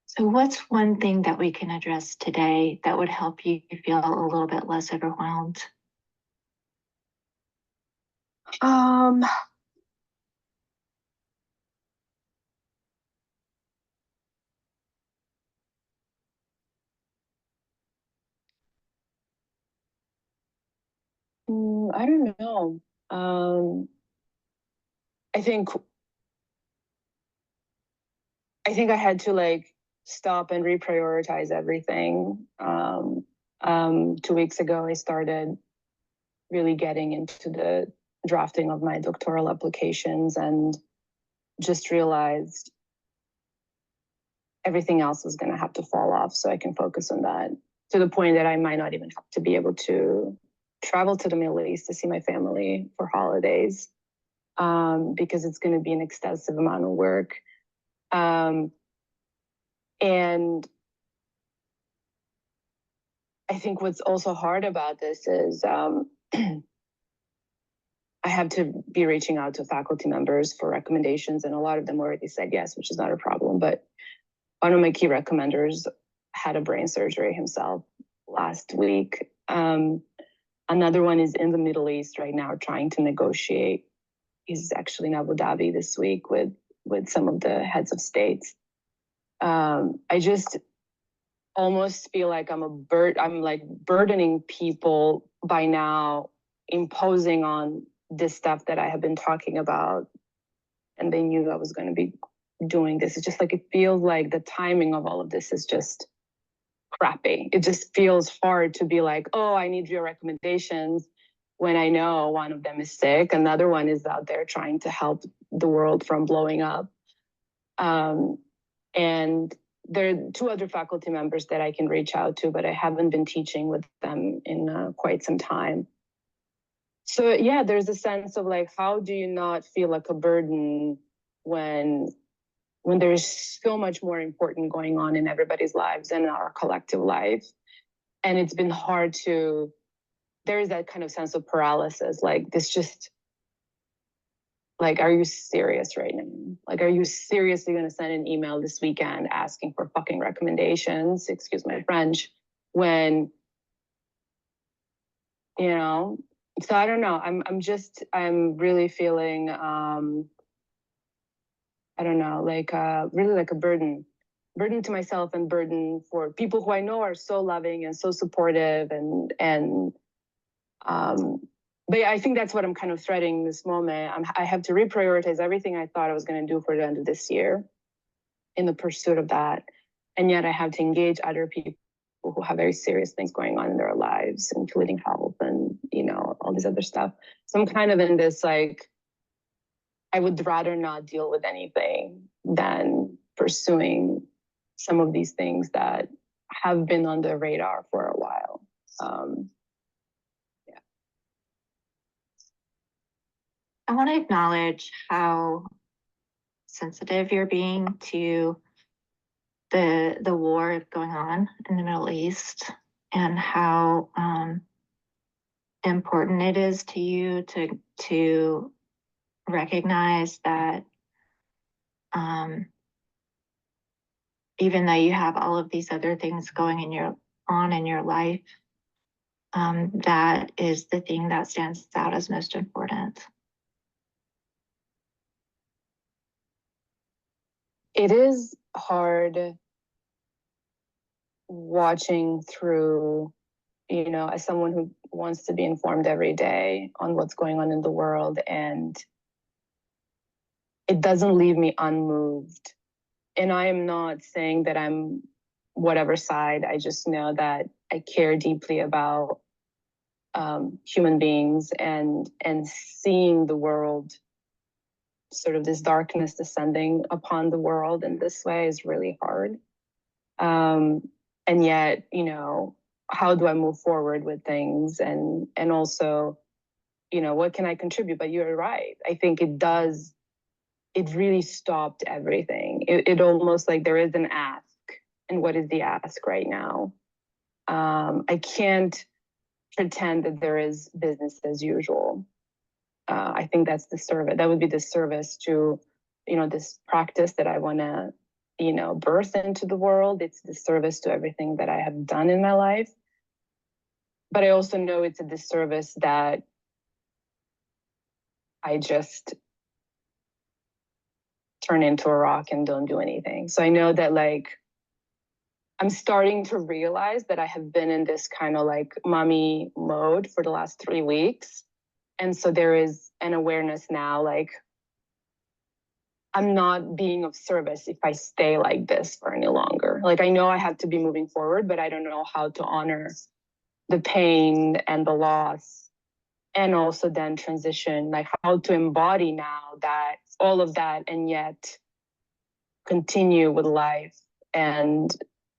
So what's one thing that we can address today that would help you feel a little bit less overwhelmed? I don't know. I think I had to like stop and reprioritize everything. 2 weeks ago, I started really getting into the drafting of my doctoral applications and just realized everything else was going to have to fall off so I can focus on that, to the point that I might not even have to be able to travel to the Middle East to see my family for holidays, because it's going to be an extensive amount of work. And I think what's also hard about this is I have to be reaching out to faculty members for recommendations, and a lot of them already said yes, which is not a problem. But one of my key recommenders had a brain surgery himself last week. Another one is in the Middle East right now trying to negotiate. He's actually in Abu Dhabi this week with some of the heads of states. I just almost feel like I'm like burdening people by now, imposing on this stuff that I have been talking about, and they knew I was going to be doing this. It's just like, it feels like the timing of all of this is just crappy. It just feels hard to be like, oh, I need your recommendations when I know one of them is sick, another one is out there trying to help the world from blowing up. And there are 2 other faculty members that I can reach out to, but I haven't been teaching with them in quite some time. So yeah, there's a sense of like, how do you not feel like a burden when there's so much more important going on in everybody's lives and our collective life? And it's been hard to, there's that kind of sense of paralysis, like this just, Like, are you serious right now? Like, are you seriously going to send an email this weekend asking for fucking recommendations? Excuse my French. When, you know, so I don't know. I'm really feeling, I don't know, like, really like a burden to myself and burden for people who I know are so loving and so supportive but yeah, I think that's what I'm kind of threading this moment. I have to reprioritize everything I thought I was going to do for the end of this year in the pursuit of that. And yet I have to engage other people who have very serious things going on in their lives, including health and, you know, all this other stuff. So I'm kind of in this, like, I would rather not deal with anything than pursuing some of these things that have been on the radar for a while. I want to acknowledge how sensitive you're being to the war going on in the Middle East, and how important it is to you to recognize that even though you have all of these other things going in your life, that is the thing that stands out as most important. It is hard watching through, you know, as someone who wants to be informed every day on what's going on in the world, and it doesn't leave me unmoved. And I am not saying that I'm whatever side. I just know that I care deeply about human beings, and seeing the world, sort of this darkness descending upon the world in this way, is really hard. And yet, you know, how do I move forward with things, and also, you know, what can I contribute? But you're right. I think it really stopped everything. It almost, like, there is an ask, and what is the ask right now? I can't pretend that there is business as usual. I think that's the service. That would be the service to, you know, this practice that I want to, you know, birth into the world. It's the service to everything that I have done in my life. But I also know it's a disservice that I just turn into a rock and don't do anything. So I know that, like, I'm starting to realize that I have been in this kind of like mommy mode for the last 3 weeks. And so there is an awareness now, like, I'm not being of service if I stay like this for any longer. Like, I know I have to be moving forward, but I don't know how to honor the pain and the loss, and also then transition, like how to embody now that all of that, and yet continue with life and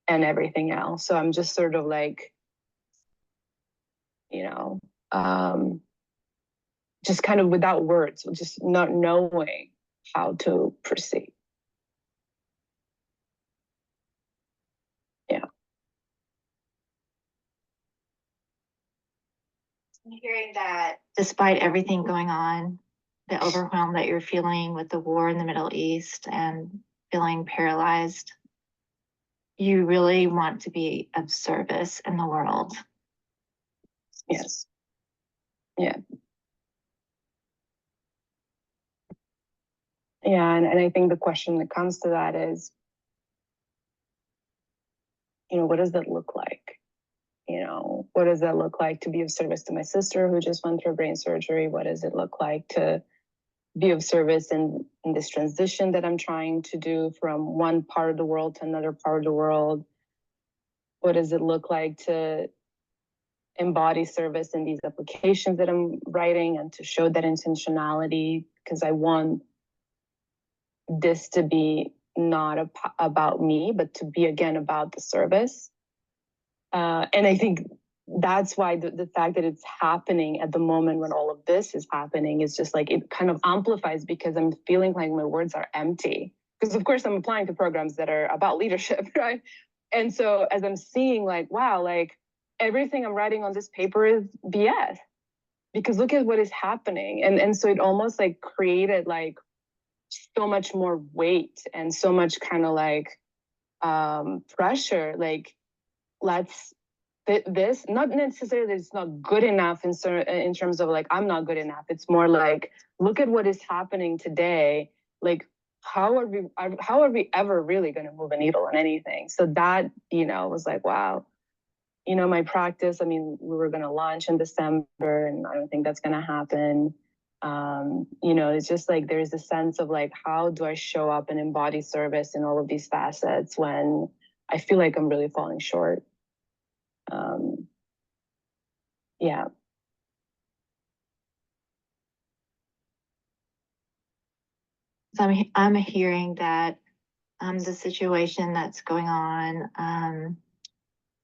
everything else. So I'm just sort of like, you know, just kind of without words, just not knowing how to proceed. Yeah. I'm hearing that despite everything going on, the overwhelm that you're feeling with the war in the Middle East and feeling paralyzed, you really want to be of service in the world. Yes. Yeah. Yeah, and I think the question that comes to that is, you know, what does that look like? You know, what does that look like to be of service to my sister who just went through brain surgery? What does it look like to be of service in this transition that I'm trying to do from one part of the world to another part of the world? What does it look like to embody service in these applications that I'm writing, and to show that intentionality? Because I want this to be not about me, but to be, again, about the service. And I think that's why the fact that it's happening at the moment when all of this is happening is just like, it kind of amplifies, because I'm feeling like my words are empty. Because of course I'm applying to programs that are about leadership, right? And so as I'm seeing, like, wow, like, everything I'm writing on this paper is BS. because look at what is happening. And so it almost like created like so much more weight and so much kind of like pressure. Like, let's, this, not necessarily it's not good enough in terms of like, I'm not good enough. It's more like, look at what is happening today. Like, how are we ever really going to move a needle on anything? So that, you know, was like, wow. You know, my practice, I mean, we were going to launch in December and I don't think that's going to happen. You know, it's just like, there's a sense of like, how do I show up and embody service in all of these facets when I feel like I'm really falling short? Yeah. So I'm hearing that the situation that's going on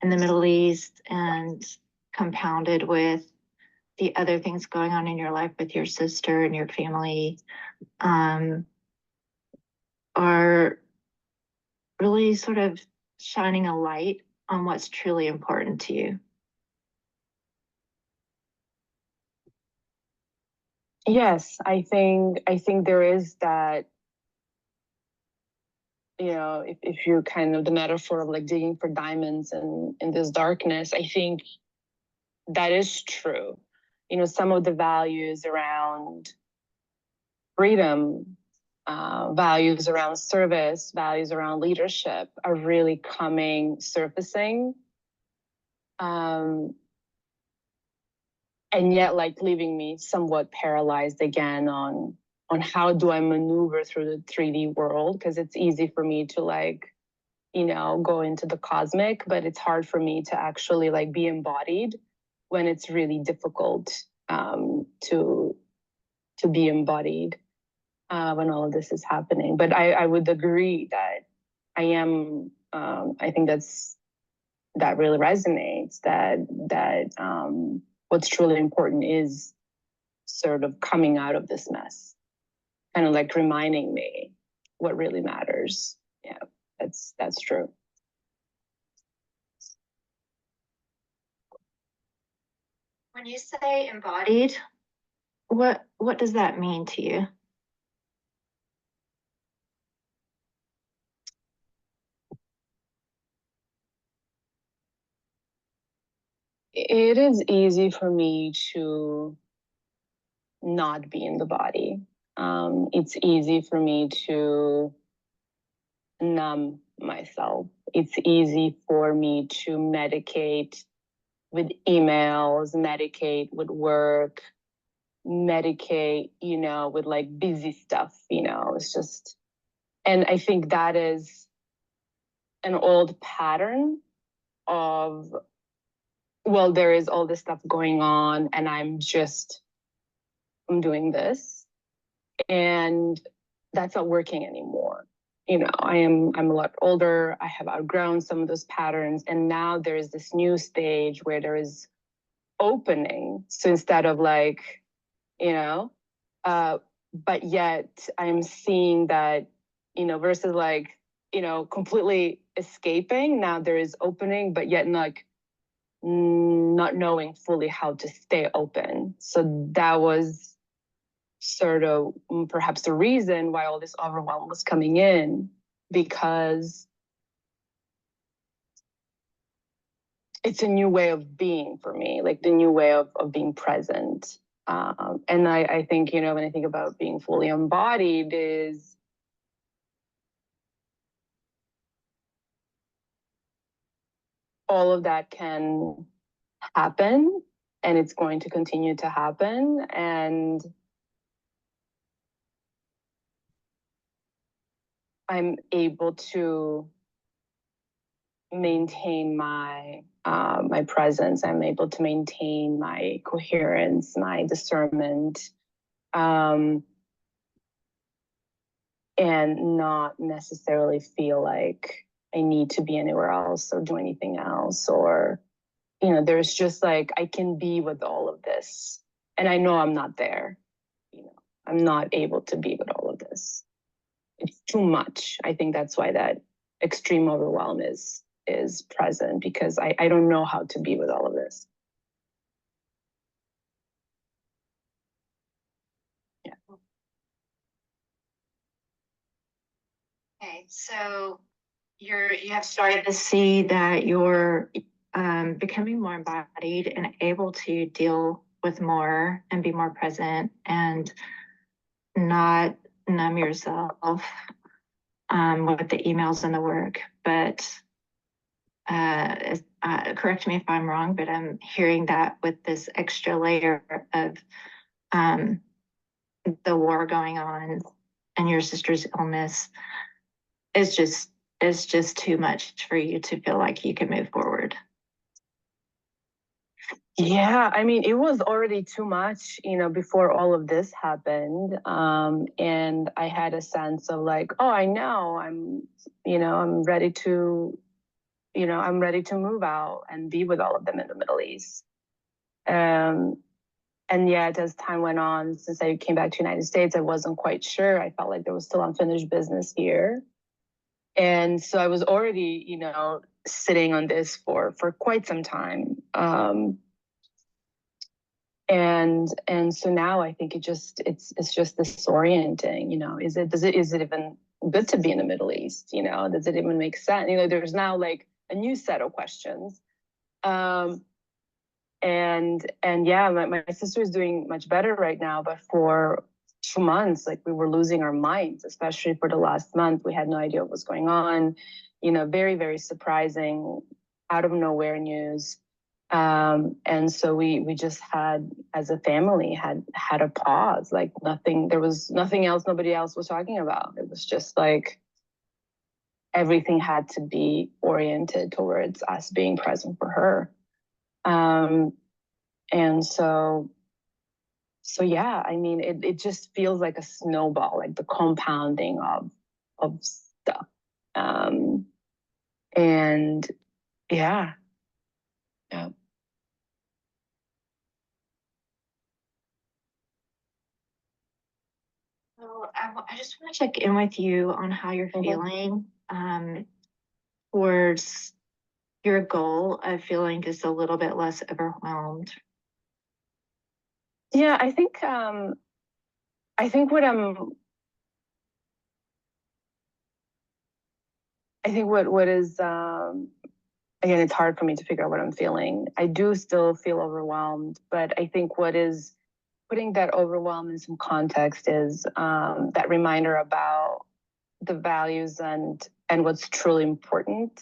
in the Middle East and compounded with the other things going on in your life with your sister and your family are really sort of shining a light on what's truly important to you. Yes, I think there is that, you know, if you're kind of the metaphor of like digging for diamonds in this darkness, I think that is true. You know, some of the values around freedom, values around service, values around leadership are really surfacing. And yet like leaving me somewhat paralyzed again on how do I maneuver through the 3D world? Because it's easy for me to like, you know, go into the cosmic, but it's hard for me to actually like be embodied when it's really difficult to be embodied when all of this is happening. But I would agree that I am, I think that really resonates, that what's truly important is sort of coming out of this mess, kind of like reminding me what really matters. Yeah, that's true. When you say embodied, what does that mean to you? It is easy for me to not be in the body. It's easy for me to numb myself. It's easy for me to medicate with emails, medicate with work, medicate, you know, with like busy stuff, you know, it's just, and I think that is an old pattern of, well, there is all this stuff going on and I'm doing this, and that's not working anymore. You know, I'm a lot older. I have outgrown some of those patterns. And now there is this new stage where there is opening. So instead of like, you know, but yet I'm seeing that, you know, versus like, you know, completely escaping, now there is opening, but yet like not knowing fully how to stay open. So that was sort of perhaps the reason why all this overwhelm was coming in, because it's a new way of being for me, like the new way of being present. And I think, you know, when I think about being fully embodied is all of that can happen and it's going to continue to happen. And I'm able to maintain my my presence. I'm able to maintain my coherence, my discernment, and not necessarily feel like I need to be anywhere else or do anything else. Or, you know, there's just like, I can be with all of this. And I know I'm not there. You know, I'm not able to be with all of this. It's too much. I think that's why that extreme overwhelm is present, because I don't know how to be with all of this. so you have started to see that you're becoming more embodied and able to deal with more and be more present and not numb yourself with the emails and the work. But correct me if I'm wrong, but I'm hearing that with this extra layer of the war going on and your sister's illness is just too much for you to feel like you can move forward. Yeah, I mean, it was already too much, before all of this happened. And I had a sense of like, oh, I know I'm ready to, I'm ready to move out and be with all of them in the Middle East. And yet, as time went on, since I came back to the United States, I wasn't quite sure. I felt like there was still unfinished business here. And so I was already, sitting on this for quite some time. And so now I think it's just disorienting, is it even good to be in the Middle East? Does it even make sense? There's now like a new set of questions. And yeah, my sister is doing much better right now, but for 2 months, like we were losing our minds, especially for the last month. We had no idea what was going on, very, very surprising, out of nowhere news. And so we just had, as a family, had a pause, like there was nothing else, nobody else was talking about. It was just like everything had to be oriented towards us being present for her. And so yeah, I mean, it just feels like a snowball, like the compounding of stuff. And yeah. So I just want to check in with you on how you're feeling towards your goal of feeling just a little bit less overwhelmed. Yeah, I think what is again, it's hard for me to figure out what I'm feeling. I do still feel overwhelmed, but I think what is putting that overwhelm in some context is that reminder about the values and what's truly important.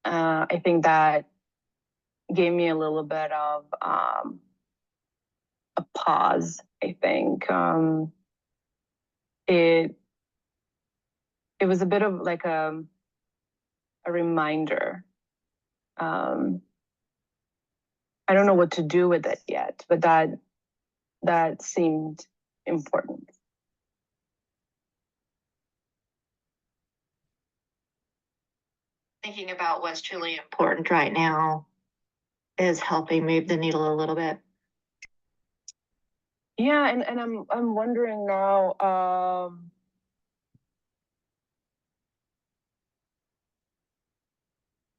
I think that gave me a little bit of a pause. I think it was a bit of like a reminder. I don't know what to do with it yet, but that seemed important. Thinking about what's truly important right now is helping move the needle a little bit. Yeah, and I'm wondering now,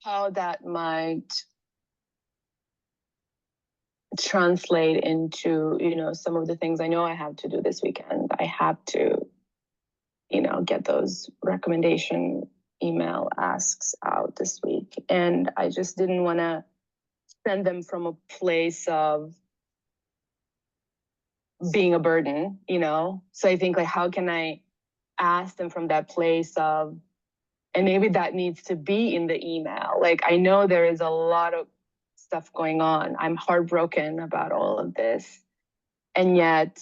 how that might translate into, some of the things I know I have to do this weekend. I have to, get those recommendation email asks out this week. And I just didn't want to send them from a place of being a burden, So I think like, how can I ask them from that place of, and maybe that needs to be in the email. Like, I know there is a lot of stuff going on. I'm heartbroken about all of this. And yet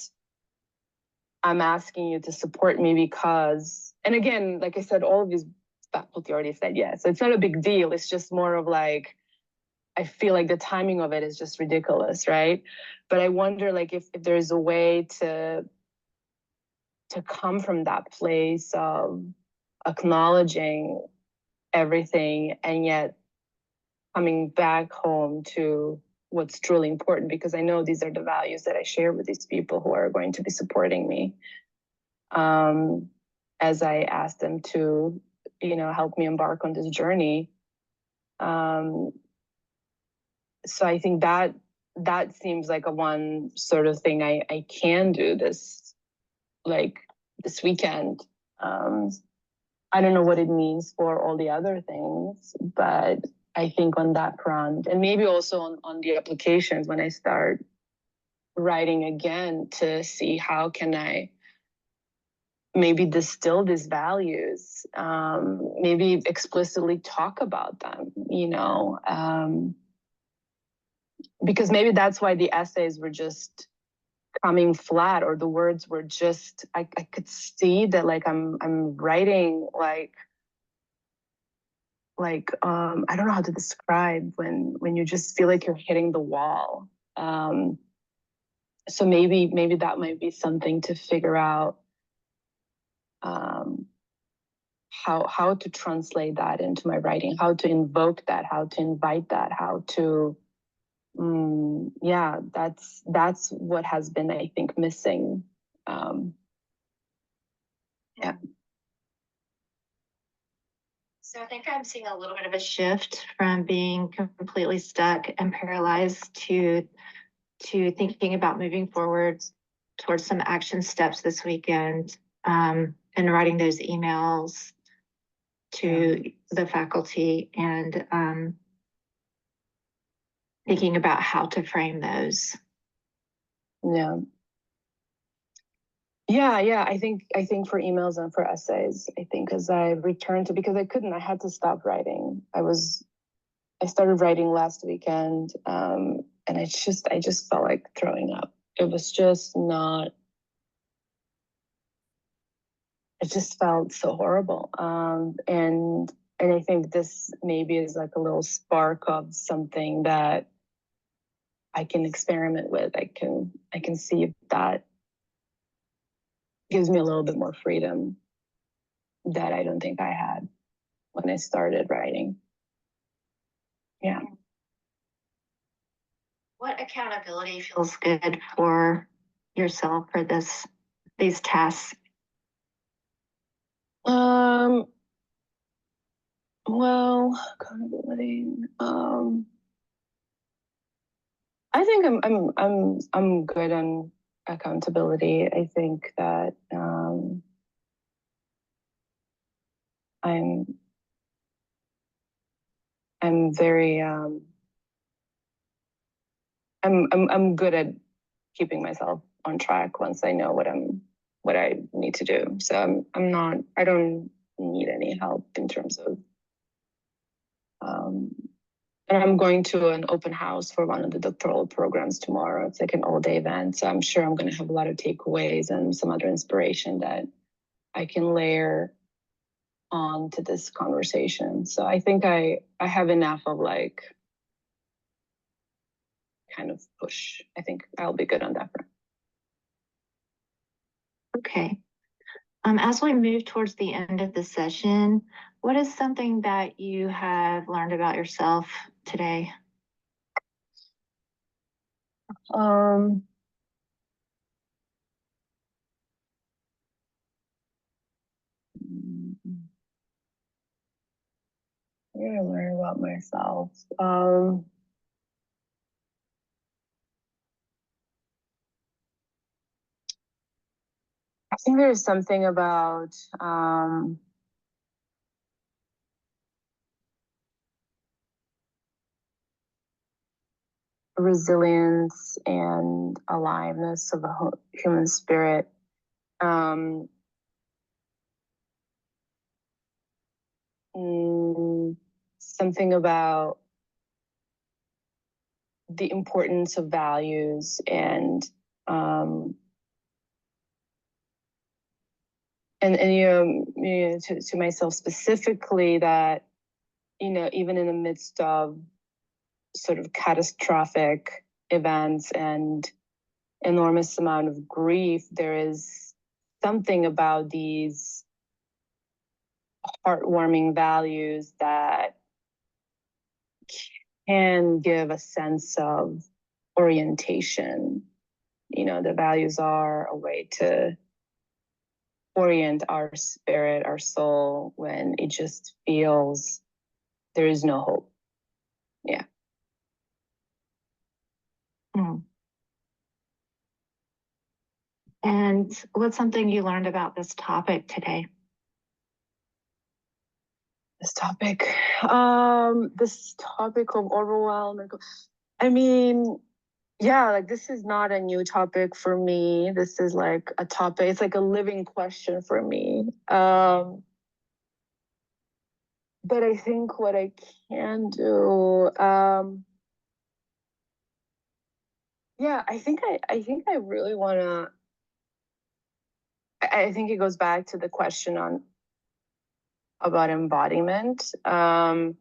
I'm asking you to support me because, and again, like I said, all of these faculty already said yes. So it's not a big deal. It's just more of like, I feel like the timing of it is just ridiculous, right? But I wonder like if there's a way to come from that place of acknowledging everything and yet coming back home to what's truly important, because I know these are the values that I share with these people who are going to be supporting me as I ask them to, help me embark on this journey. So I think that seems like a one sort of thing I can do this weekend. I don't know what it means for all the other things, but I think on that front, and maybe also on the applications, when I start writing again to see how can I maybe distill these values, maybe explicitly talk about them, because maybe that's why the essays were just coming flat, or the words were just, I could see that like I'm writing like I don't know how to describe when you just feel like you're hitting the wall. So maybe that might be something to figure out, how to translate that into my writing, how to invoke that, how to invite that, how to yeah, that's what has been, I think, missing. Yeah. So I think I'm seeing a little bit of a shift from being completely stuck and paralyzed to thinking about moving forward towards some action steps this weekend, and writing those emails to the faculty, and thinking about how to frame those. Yeah. I think for emails and for essays, I think as I returned to, because I had to stop writing. I started writing last weekend, and I just felt like throwing up. It was just not, it just felt so horrible. And I think this maybe is like a little spark of something that I can experiment with. I can see if that gives me a little bit more freedom that I don't think I had when I started writing. Yeah. What accountability feels good for yourself for these tasks? Well, accountability. I think I'm good on accountability. I think that I'm very I'm good at keeping myself on track once I know what I need to do. So I don't need any help in terms of and I'm going to an open house for one of the doctoral programs tomorrow. It's like an all-day event. So I'm sure I'm going to have a lot of takeaways and some other inspiration that I can layer on to this conversation. So I think I have enough of like kind of push. I think I'll be good on that front. Okay. As we move towards the end of the session, what is something that you have learned about yourself today? Yeah, I learn about myself. I think there's something about resilience and aliveness of the human spirit. Something about the importance of values and to myself specifically, that even in the midst of sort of catastrophic events and enormous amount of grief, there is something about these heartwarming values that can give a sense of orientation. The values are a way to orient our spirit, our soul, when it just feels there is no hope. Yeah. And what's something you learned about this topic today? This topic, this topic of overwhelm. I mean, yeah, like this is not a new topic for me. This is like a topic, it's like a living question for me. But I think what I can do, yeah, I think I really wanna, I think it goes back to the question on about embodiment. It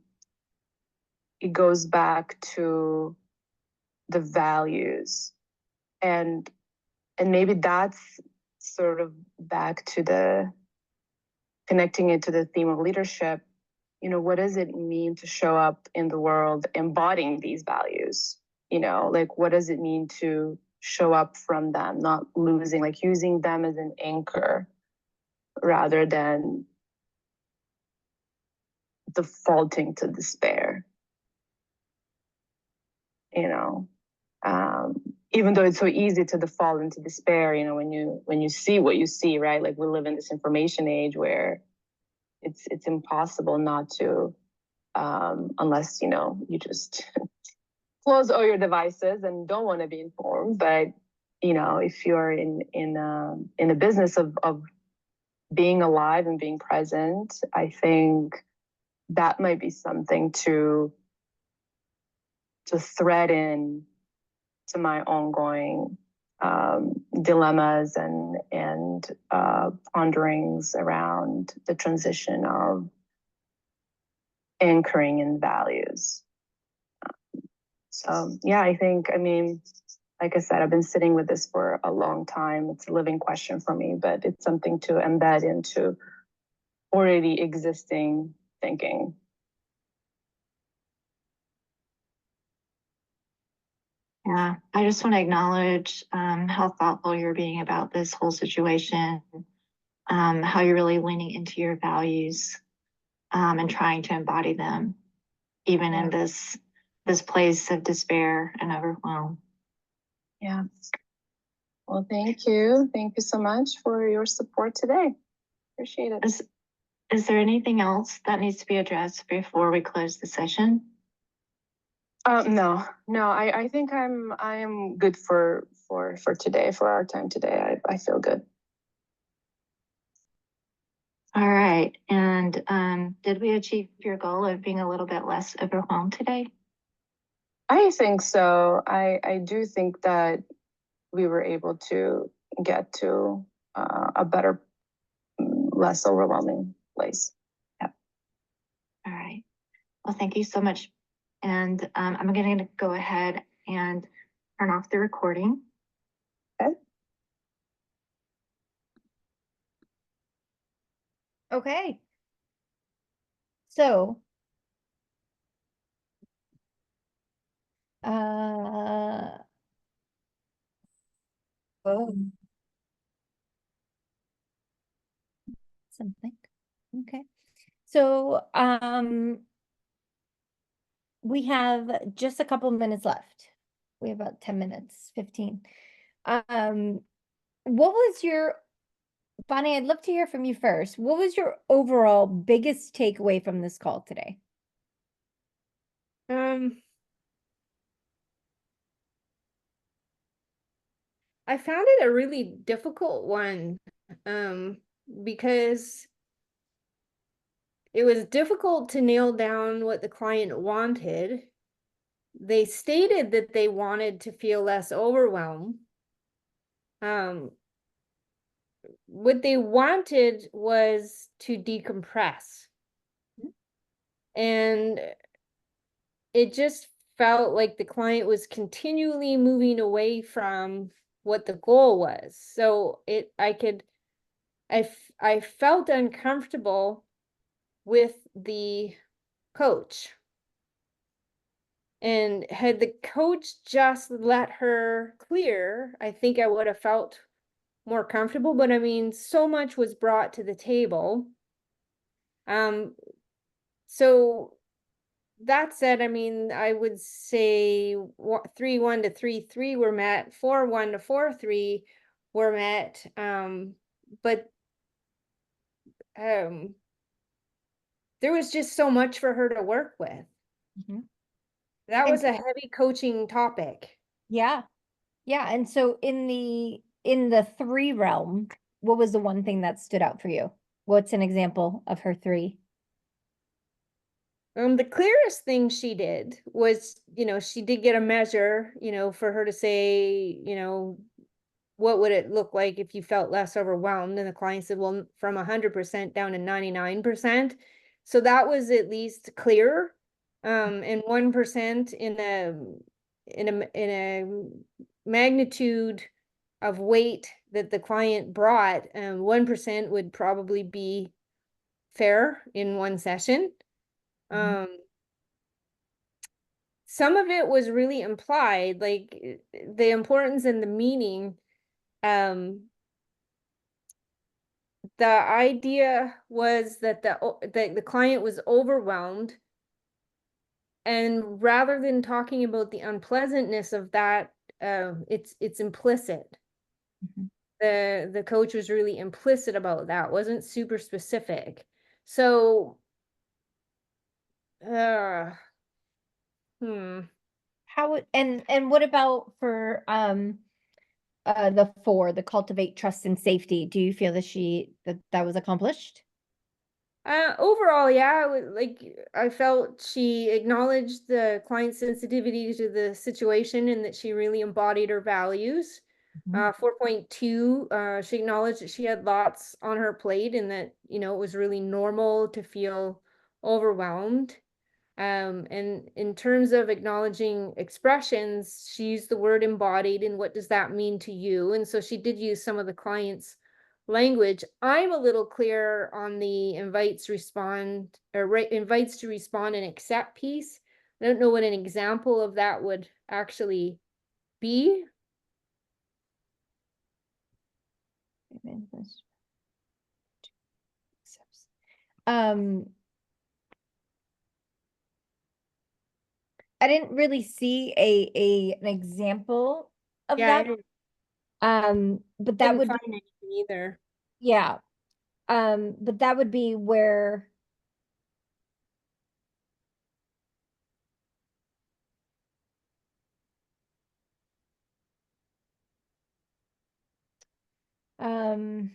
goes back to the values, and maybe that's sort of back to the connecting it to the theme of leadership. You know, what does it mean to show up in the world embodying these values? You know, like what does it mean to show up from them, not losing, like using them as an anchor rather than defaulting to despair, you know. Even though it's so easy to default into despair, you know, when you see what you see, right? Like we live in this information age where it's impossible not to, unless, you know, you just close all your devices and don't want to be informed. But, you know, if you're in a business of being alive and being present, I think that might be something to thread in to my ongoing dilemmas and ponderings around the transition of anchoring in values. So yeah, I think, I mean, like I said, I've been sitting with this for a long time. It's a living question for me, but it's something to embed into already existing thinking. Yeah, I just want to acknowledge how thoughtful you're being about this whole situation, how you're really leaning into your values and trying to embody them, even in this place of despair and overwhelm. Yeah. Well, thank you. Thank you so much for your support today. Appreciate it. Is there anything else that needs to be addressed before we close the session? No, I think I'm good for today, for our time today. I feel good. All right. And did we achieve your goal of being a little bit less overwhelmed today? I think so. I do think that we were able to get to a better, less overwhelming place. Yeah. All right. Well, thank you so much. And I'm going to go ahead and turn off the recording. Okay. Okay. So, oh, something. Okay. So, we have just a couple of minutes left. We have about 10 minutes, 15. What was your, Bonnie, I'd love to hear from you first. What was your overall biggest takeaway from this call today? I found it a really difficult one, because it was difficult to nail down what the client wanted. They stated that they wanted to feel less overwhelmed. What they wanted was to decompress. And it just felt like the client was continually moving away from what the goal was. So I felt uncomfortable with the coach. And had the coach just let her clear, I think I would have felt more comfortable. But I mean, so much was brought to the table. So that said, I mean, I would say 3-1 to 3-3 were met, 4-1 to 4-3 were met. But there was just so much for her to work with. Mhm. That And was a heavy coaching topic. Yeah. Yeah. And so in the 3 realm, what was the one thing that stood out for you? What's an example of her 3? The clearest thing she did was, she did get a measure, for her to say, what would it look like if you felt less overwhelmed? And the client said, well, from 100% down to 99%. So that was at least clear. And 1% in a magnitude of weight that the client brought, 1% would probably be fair in one session. Mhm. Some of it was really implied, like the importance and the meaning. The idea was that the client was overwhelmed, and rather than talking about the unpleasantness of that, it's implicit. Mhm. The coach was really implicit about that, wasn't super specific. So, uh, hmm. And what about for the 4, the cultivate trust and safety? Do you feel that was accomplished? Overall, yeah, I felt she acknowledged the client's sensitivity to the situation and that she really embodied her values. Mhm. 4.2, she acknowledged that she had lots on her plate and that, it was really normal to feel overwhelmed. And in terms of acknowledging expressions, she used the word embodied and what does that mean to you? And so she did use some of the client's language. I'm a little clear on the invites to respond and accept piece. I don't know what an example of that would actually be. Um, I didn't really see an example of Yeah, I that. But that didn't would find anything either. yeah. But that would be where um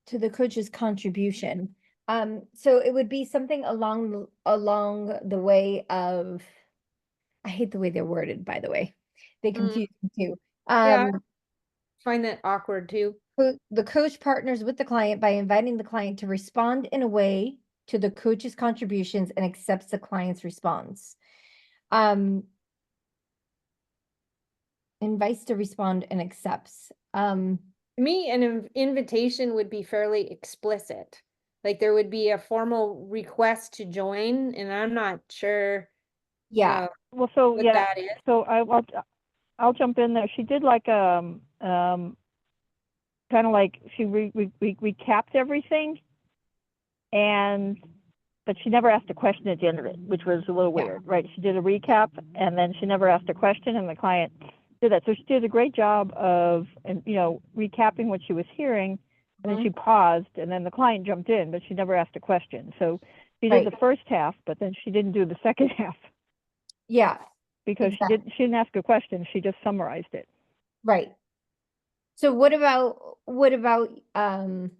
to the coach's contribution. So it would be something along the way of, I hate the way they're worded, by the way. They confuse me too. Yeah, I find that awkward too. The coach partners with the client by inviting the client to respond in a way to the coach's contributions and accepts the client's response. Invites to respond and accepts. To me, an invitation would be fairly explicit. Like there would be a formal request to join, and I'm not sure Yeah. Well, so what yeah, that is. so I'll jump in there. She did like kind of like she recapped everything, and but she never asked a question at the end of it, which was a little Yeah. weird, right? She did a recap and then she never asked a question, and the client did that. So she did a great job of, and recapping what she was hearing, and then she paused, and then the client jumped in, but she never asked a question. So she did Right. the first half, but then she didn't do the second half Yeah. because Exactly. she didn't ask a question. She just summarized it. Right. So what about what about you, Allison?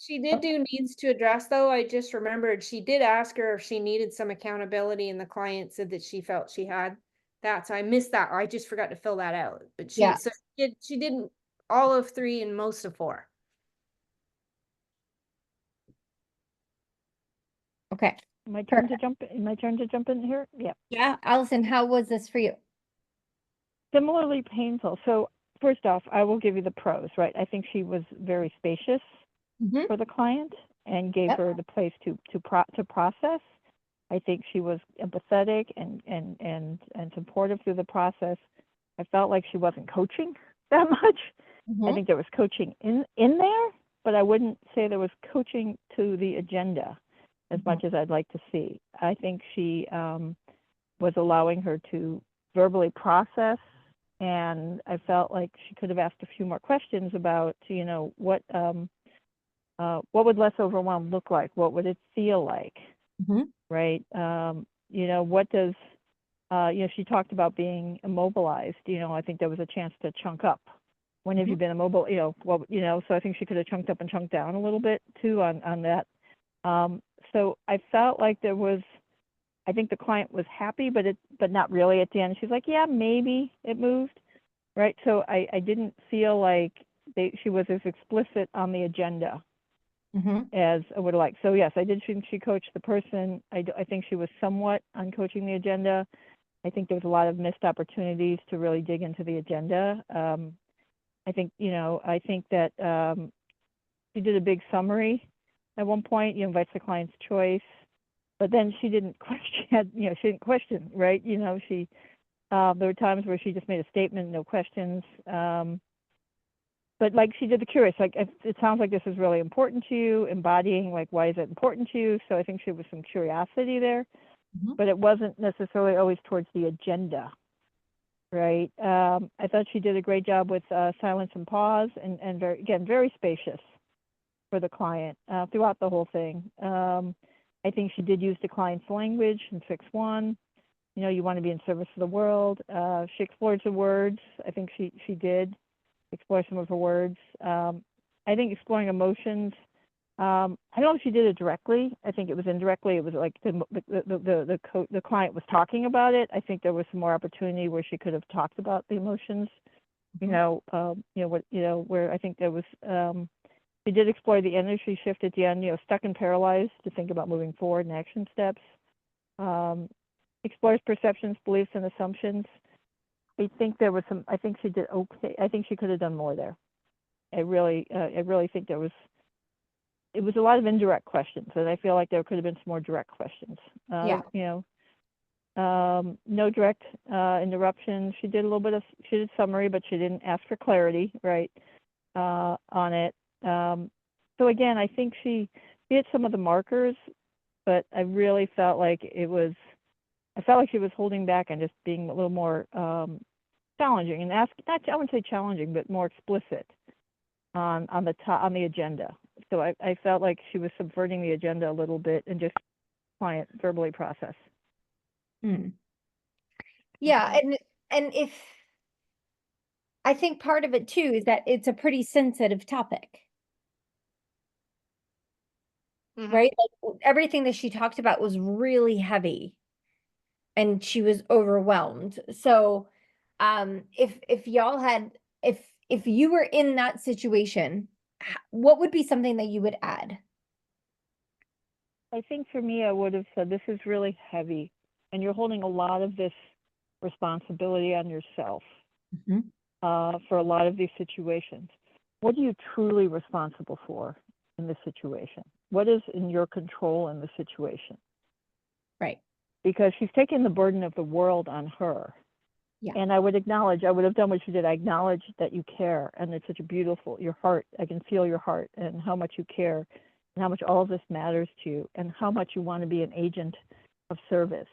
She did do needs to address though. I just remembered she did ask her if she needed some accountability, and the client said that she felt she had that. So I missed that. I just forgot to fill that out. But Yeah. she did all of 3 and most of 4. Okay. My turn to jump in here? Yeah. Yeah, Allison, how was this for you? Similarly painful. So first off, I will give you the pros, right? I think she was very spacious for the client and gave Yep. her the place to process. I think she was empathetic and supportive through the process. I felt like she wasn't coaching that much. I think there was coaching in there, but I wouldn't say there was coaching to the agenda as much as I'd like to see. I think she was allowing her to verbally process And I felt like she could have asked a few more questions about, what would less overwhelmed look like? What would it feel like? Mhm. Right? What does, she talked about being immobilized. I think there was a chance to chunk up. When have you been immobile? So I think she could have chunked up and chunked down a little bit too on that. So I felt like I think the client was happy, but not really at the end. She's like, yeah, maybe it moved, right? So I didn't feel like she was as explicit on the agenda as I would like. So yes, I did think she coached the person. I think she was somewhat on coaching the agenda. I think there was a lot of missed opportunities to really dig into the agenda. I think that she did a big summary at one point. Invites the client's choice, but then she didn't question. She didn't question, right? She there were times where she just made a statement, no questions. But like she did the curious, like it sounds like this is really important to you, embodying like why is it important to you. So I think there was some curiosity there, but it wasn't necessarily always towards the agenda, right? I thought she did a great job with silence and pause, and very spacious for the client throughout the whole thing. I think she did use the client's language in 6-1. You want to be in service of the world. She explored the words. I think she did explore some of her words. I think exploring emotions. I don't know if she did it directly. I think it was indirectly. It was like the client was talking about it. I think there was some more opportunity where she could have talked about the emotions. Where I think there was. She did explore the energy shift at the end. Stuck and paralyzed, to think about moving forward and action steps. Explores perceptions, beliefs, and assumptions. I think there was some. I think she did okay. I think she could have done more there. I really think there was. It was a lot of indirect questions, and I feel like there could have been some more direct questions. Yeah. No direct interruption. She did a little bit of. She did summary, but she didn't ask for clarity, right, on it. So again, I think she hit some of the markers, but I really felt like it was. I felt like she was holding back and just being a little more challenging and I wouldn't say challenging, but more explicit on the agenda. So I felt like she was subverting the agenda a little bit and just client verbally process. Yeah, and if I think part of it too is that it's a pretty sensitive topic. Right? Like everything that she talked about was really heavy and she was overwhelmed. So if y'all had if you were in that situation, what would be something that you would add? I think for me, I would have said, this is really heavy and you're holding a lot of this responsibility on yourself for a lot of these situations. What are you truly responsible for in this situation? What is in your control in the situation? Right. Because she's taking the burden of the world on her. Yeah. And I would have done what she did. I acknowledge that you care, and it's such a beautiful, your heart, I can feel your heart and how much you care and how much all of this matters to you and how much you want to be an agent of service.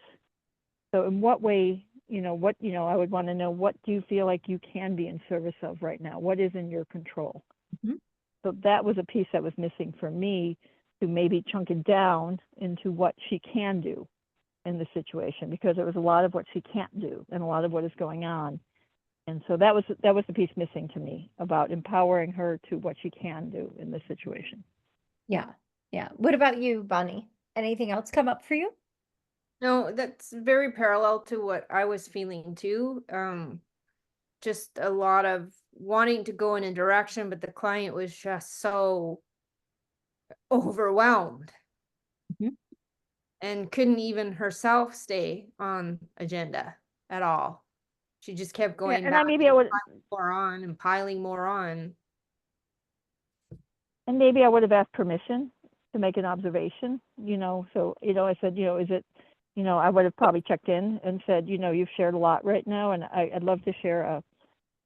So in what way, I would want to know, what do you feel like you can be in service of right now? What is in your control? So that was a piece that was missing for me, to maybe chunk it down into what she can do in the situation, because there was a lot of what she can't do and a lot of what is going on. And so that was the piece missing to me, about empowering her to what she can do in this situation. Yeah. Yeah. What about you, Bonnie? Anything else come up for you? No, that's very parallel to what I was feeling too. Just a lot of wanting to go in a direction, but the client was just so overwhelmed and couldn't even herself stay on agenda at all. She just kept going back and piling more on and piling more on. And maybe I would have asked permission to make an observation, so, I said, is it, I would have probably checked in and said, you've shared a lot right now, and I'd love to share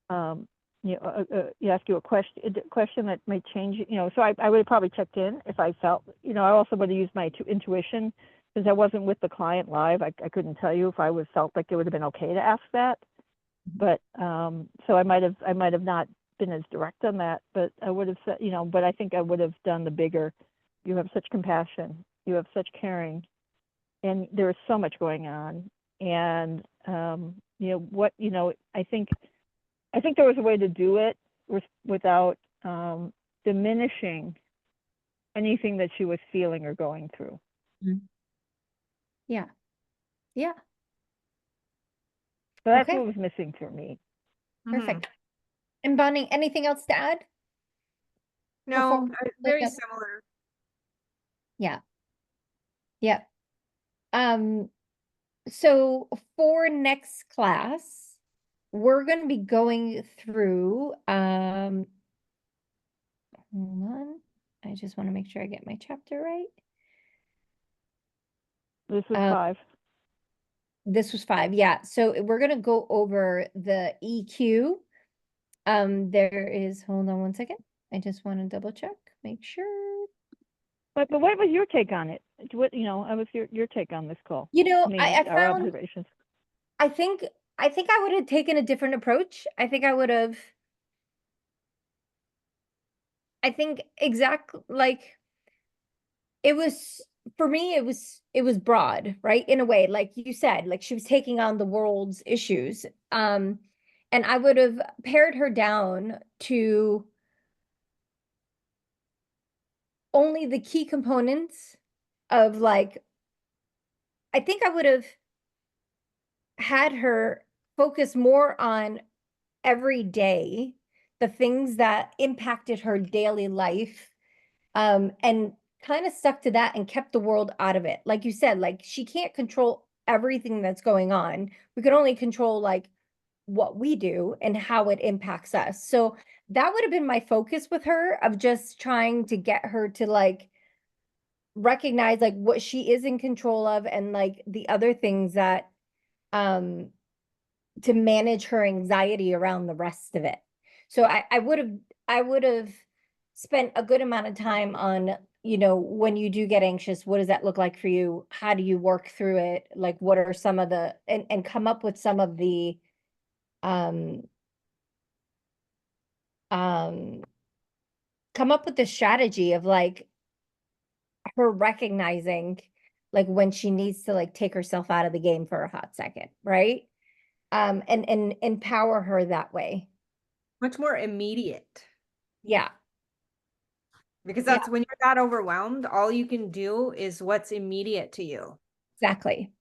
ask you a question that might change, so I would have probably checked in if I felt, I also would have used my intuition, since I wasn't with the client live. I couldn't tell you if I felt like it would have been okay to ask that. But, so I might have not been as direct on that, but I would have said, you know, but I think I would have done the bigger, you have such compassion, you have such caring, and there is so much going on. And, you know, what, you know, I think there was a way to do it without, diminishing anything that she was feeling or going through. Yeah. Yeah. So that's Okay. what was missing for me. Perfect. And Bonnie, anything else to add? No, Before- very Yep. similar. Yeah. Yeah. So for next class, we're going to be going through, hold on. I just want to make sure I get my chapter right. This was 5. This was 5. Yeah. So we're going to go over the EQ. There is, hold on one second. I just want to double check, make sure. But what was your take on it? What, you know, was your take on this call? You know, I our found, observations. I think I would have taken a different approach. I think exactly like it was for me, it was broad, right? In a way, like you said, like she was taking on the world's issues. And I would have pared her down to only the key components of like, I think I would have had her focus more on every day, the things that impacted her daily life, and kind of stuck to that and kept the world out of it. Like you said, like she can't control everything that's going on. We could only control like what we do and how it impacts us. So that would have been my focus with her, of just trying to get her to like recognize like what she is in control of, and like the other things that to manage her anxiety around the rest of it. So I would have spent a good amount of time on, you know, when you do get anxious, what does that look like for you? How do you work through it? Like what are some of the, and come up with some of the um um come up with the strategy of like her recognizing like when she needs to like take herself out of the game for a hot second, right? And empower her that way. Much more immediate. Yeah. Because Yeah. that's when you're that overwhelmed, all you can do is what's immediate to you. Exactly.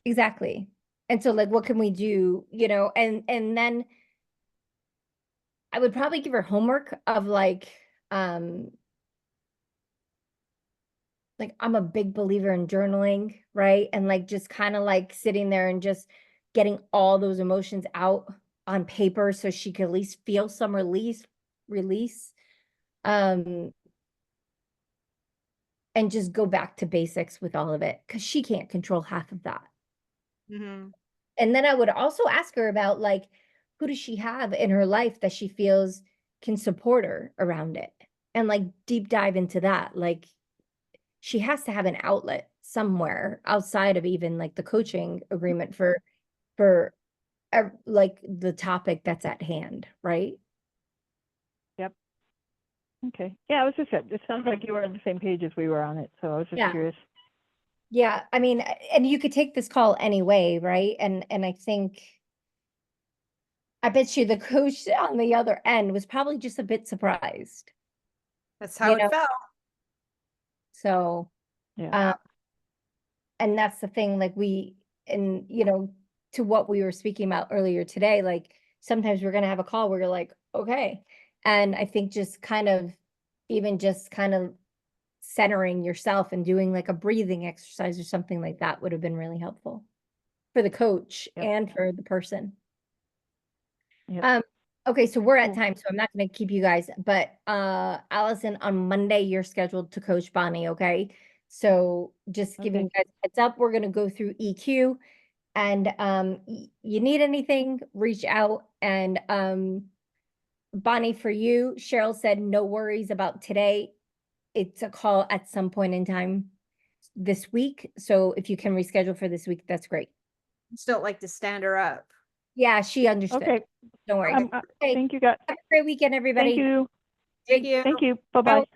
Exactly. And so like what can we do, you know, and then I would probably give her homework of like I'm a big believer in journaling, right? And like just kind of like sitting there and just getting all those emotions out on paper so she could at least feel some release. And just go back to basics with all of it, because she can't control half of that. And then I would also ask her about like, who does she have in her life that she feels can support her around it? And like deep dive into that. Like she has to have an outlet somewhere outside of even like the coaching agreement for like the topic that's at hand, right? Yep. Okay. Yeah, I was just, it sounds like you were on the same page as we were on it, so I was just curious. Yeah, I mean, and you could take this call anyway, right? And I think, I bet you the coach on the other end was probably just a bit surprised. That's how it felt. So, Yeah. and that's the thing, like and you know, to what we were speaking about earlier today, like sometimes we're going to have a call where you're like, okay. And I think just kind of, even just kind of centering yourself and doing like a breathing exercise or something like that would have been really helpful for the coach and for the person. Okay, so we're at time, so I'm not going to keep you guys, but Allison, on Monday you're scheduled to coach Bonnie, okay? So just giving you guys a heads up, we're going to go through EQ, and you need anything, reach out. And Bonnie, for you, Cheryl said no worries about today. It's a call at some point in time this week. So if you can reschedule for this week, that's great. Just don't like to stand her up. Yeah, she understood. Okay, Don't worry. Okay, Okay, thank you guys. have a great weekend, everybody. Thank you. Thank you. Thank you. Bye-bye.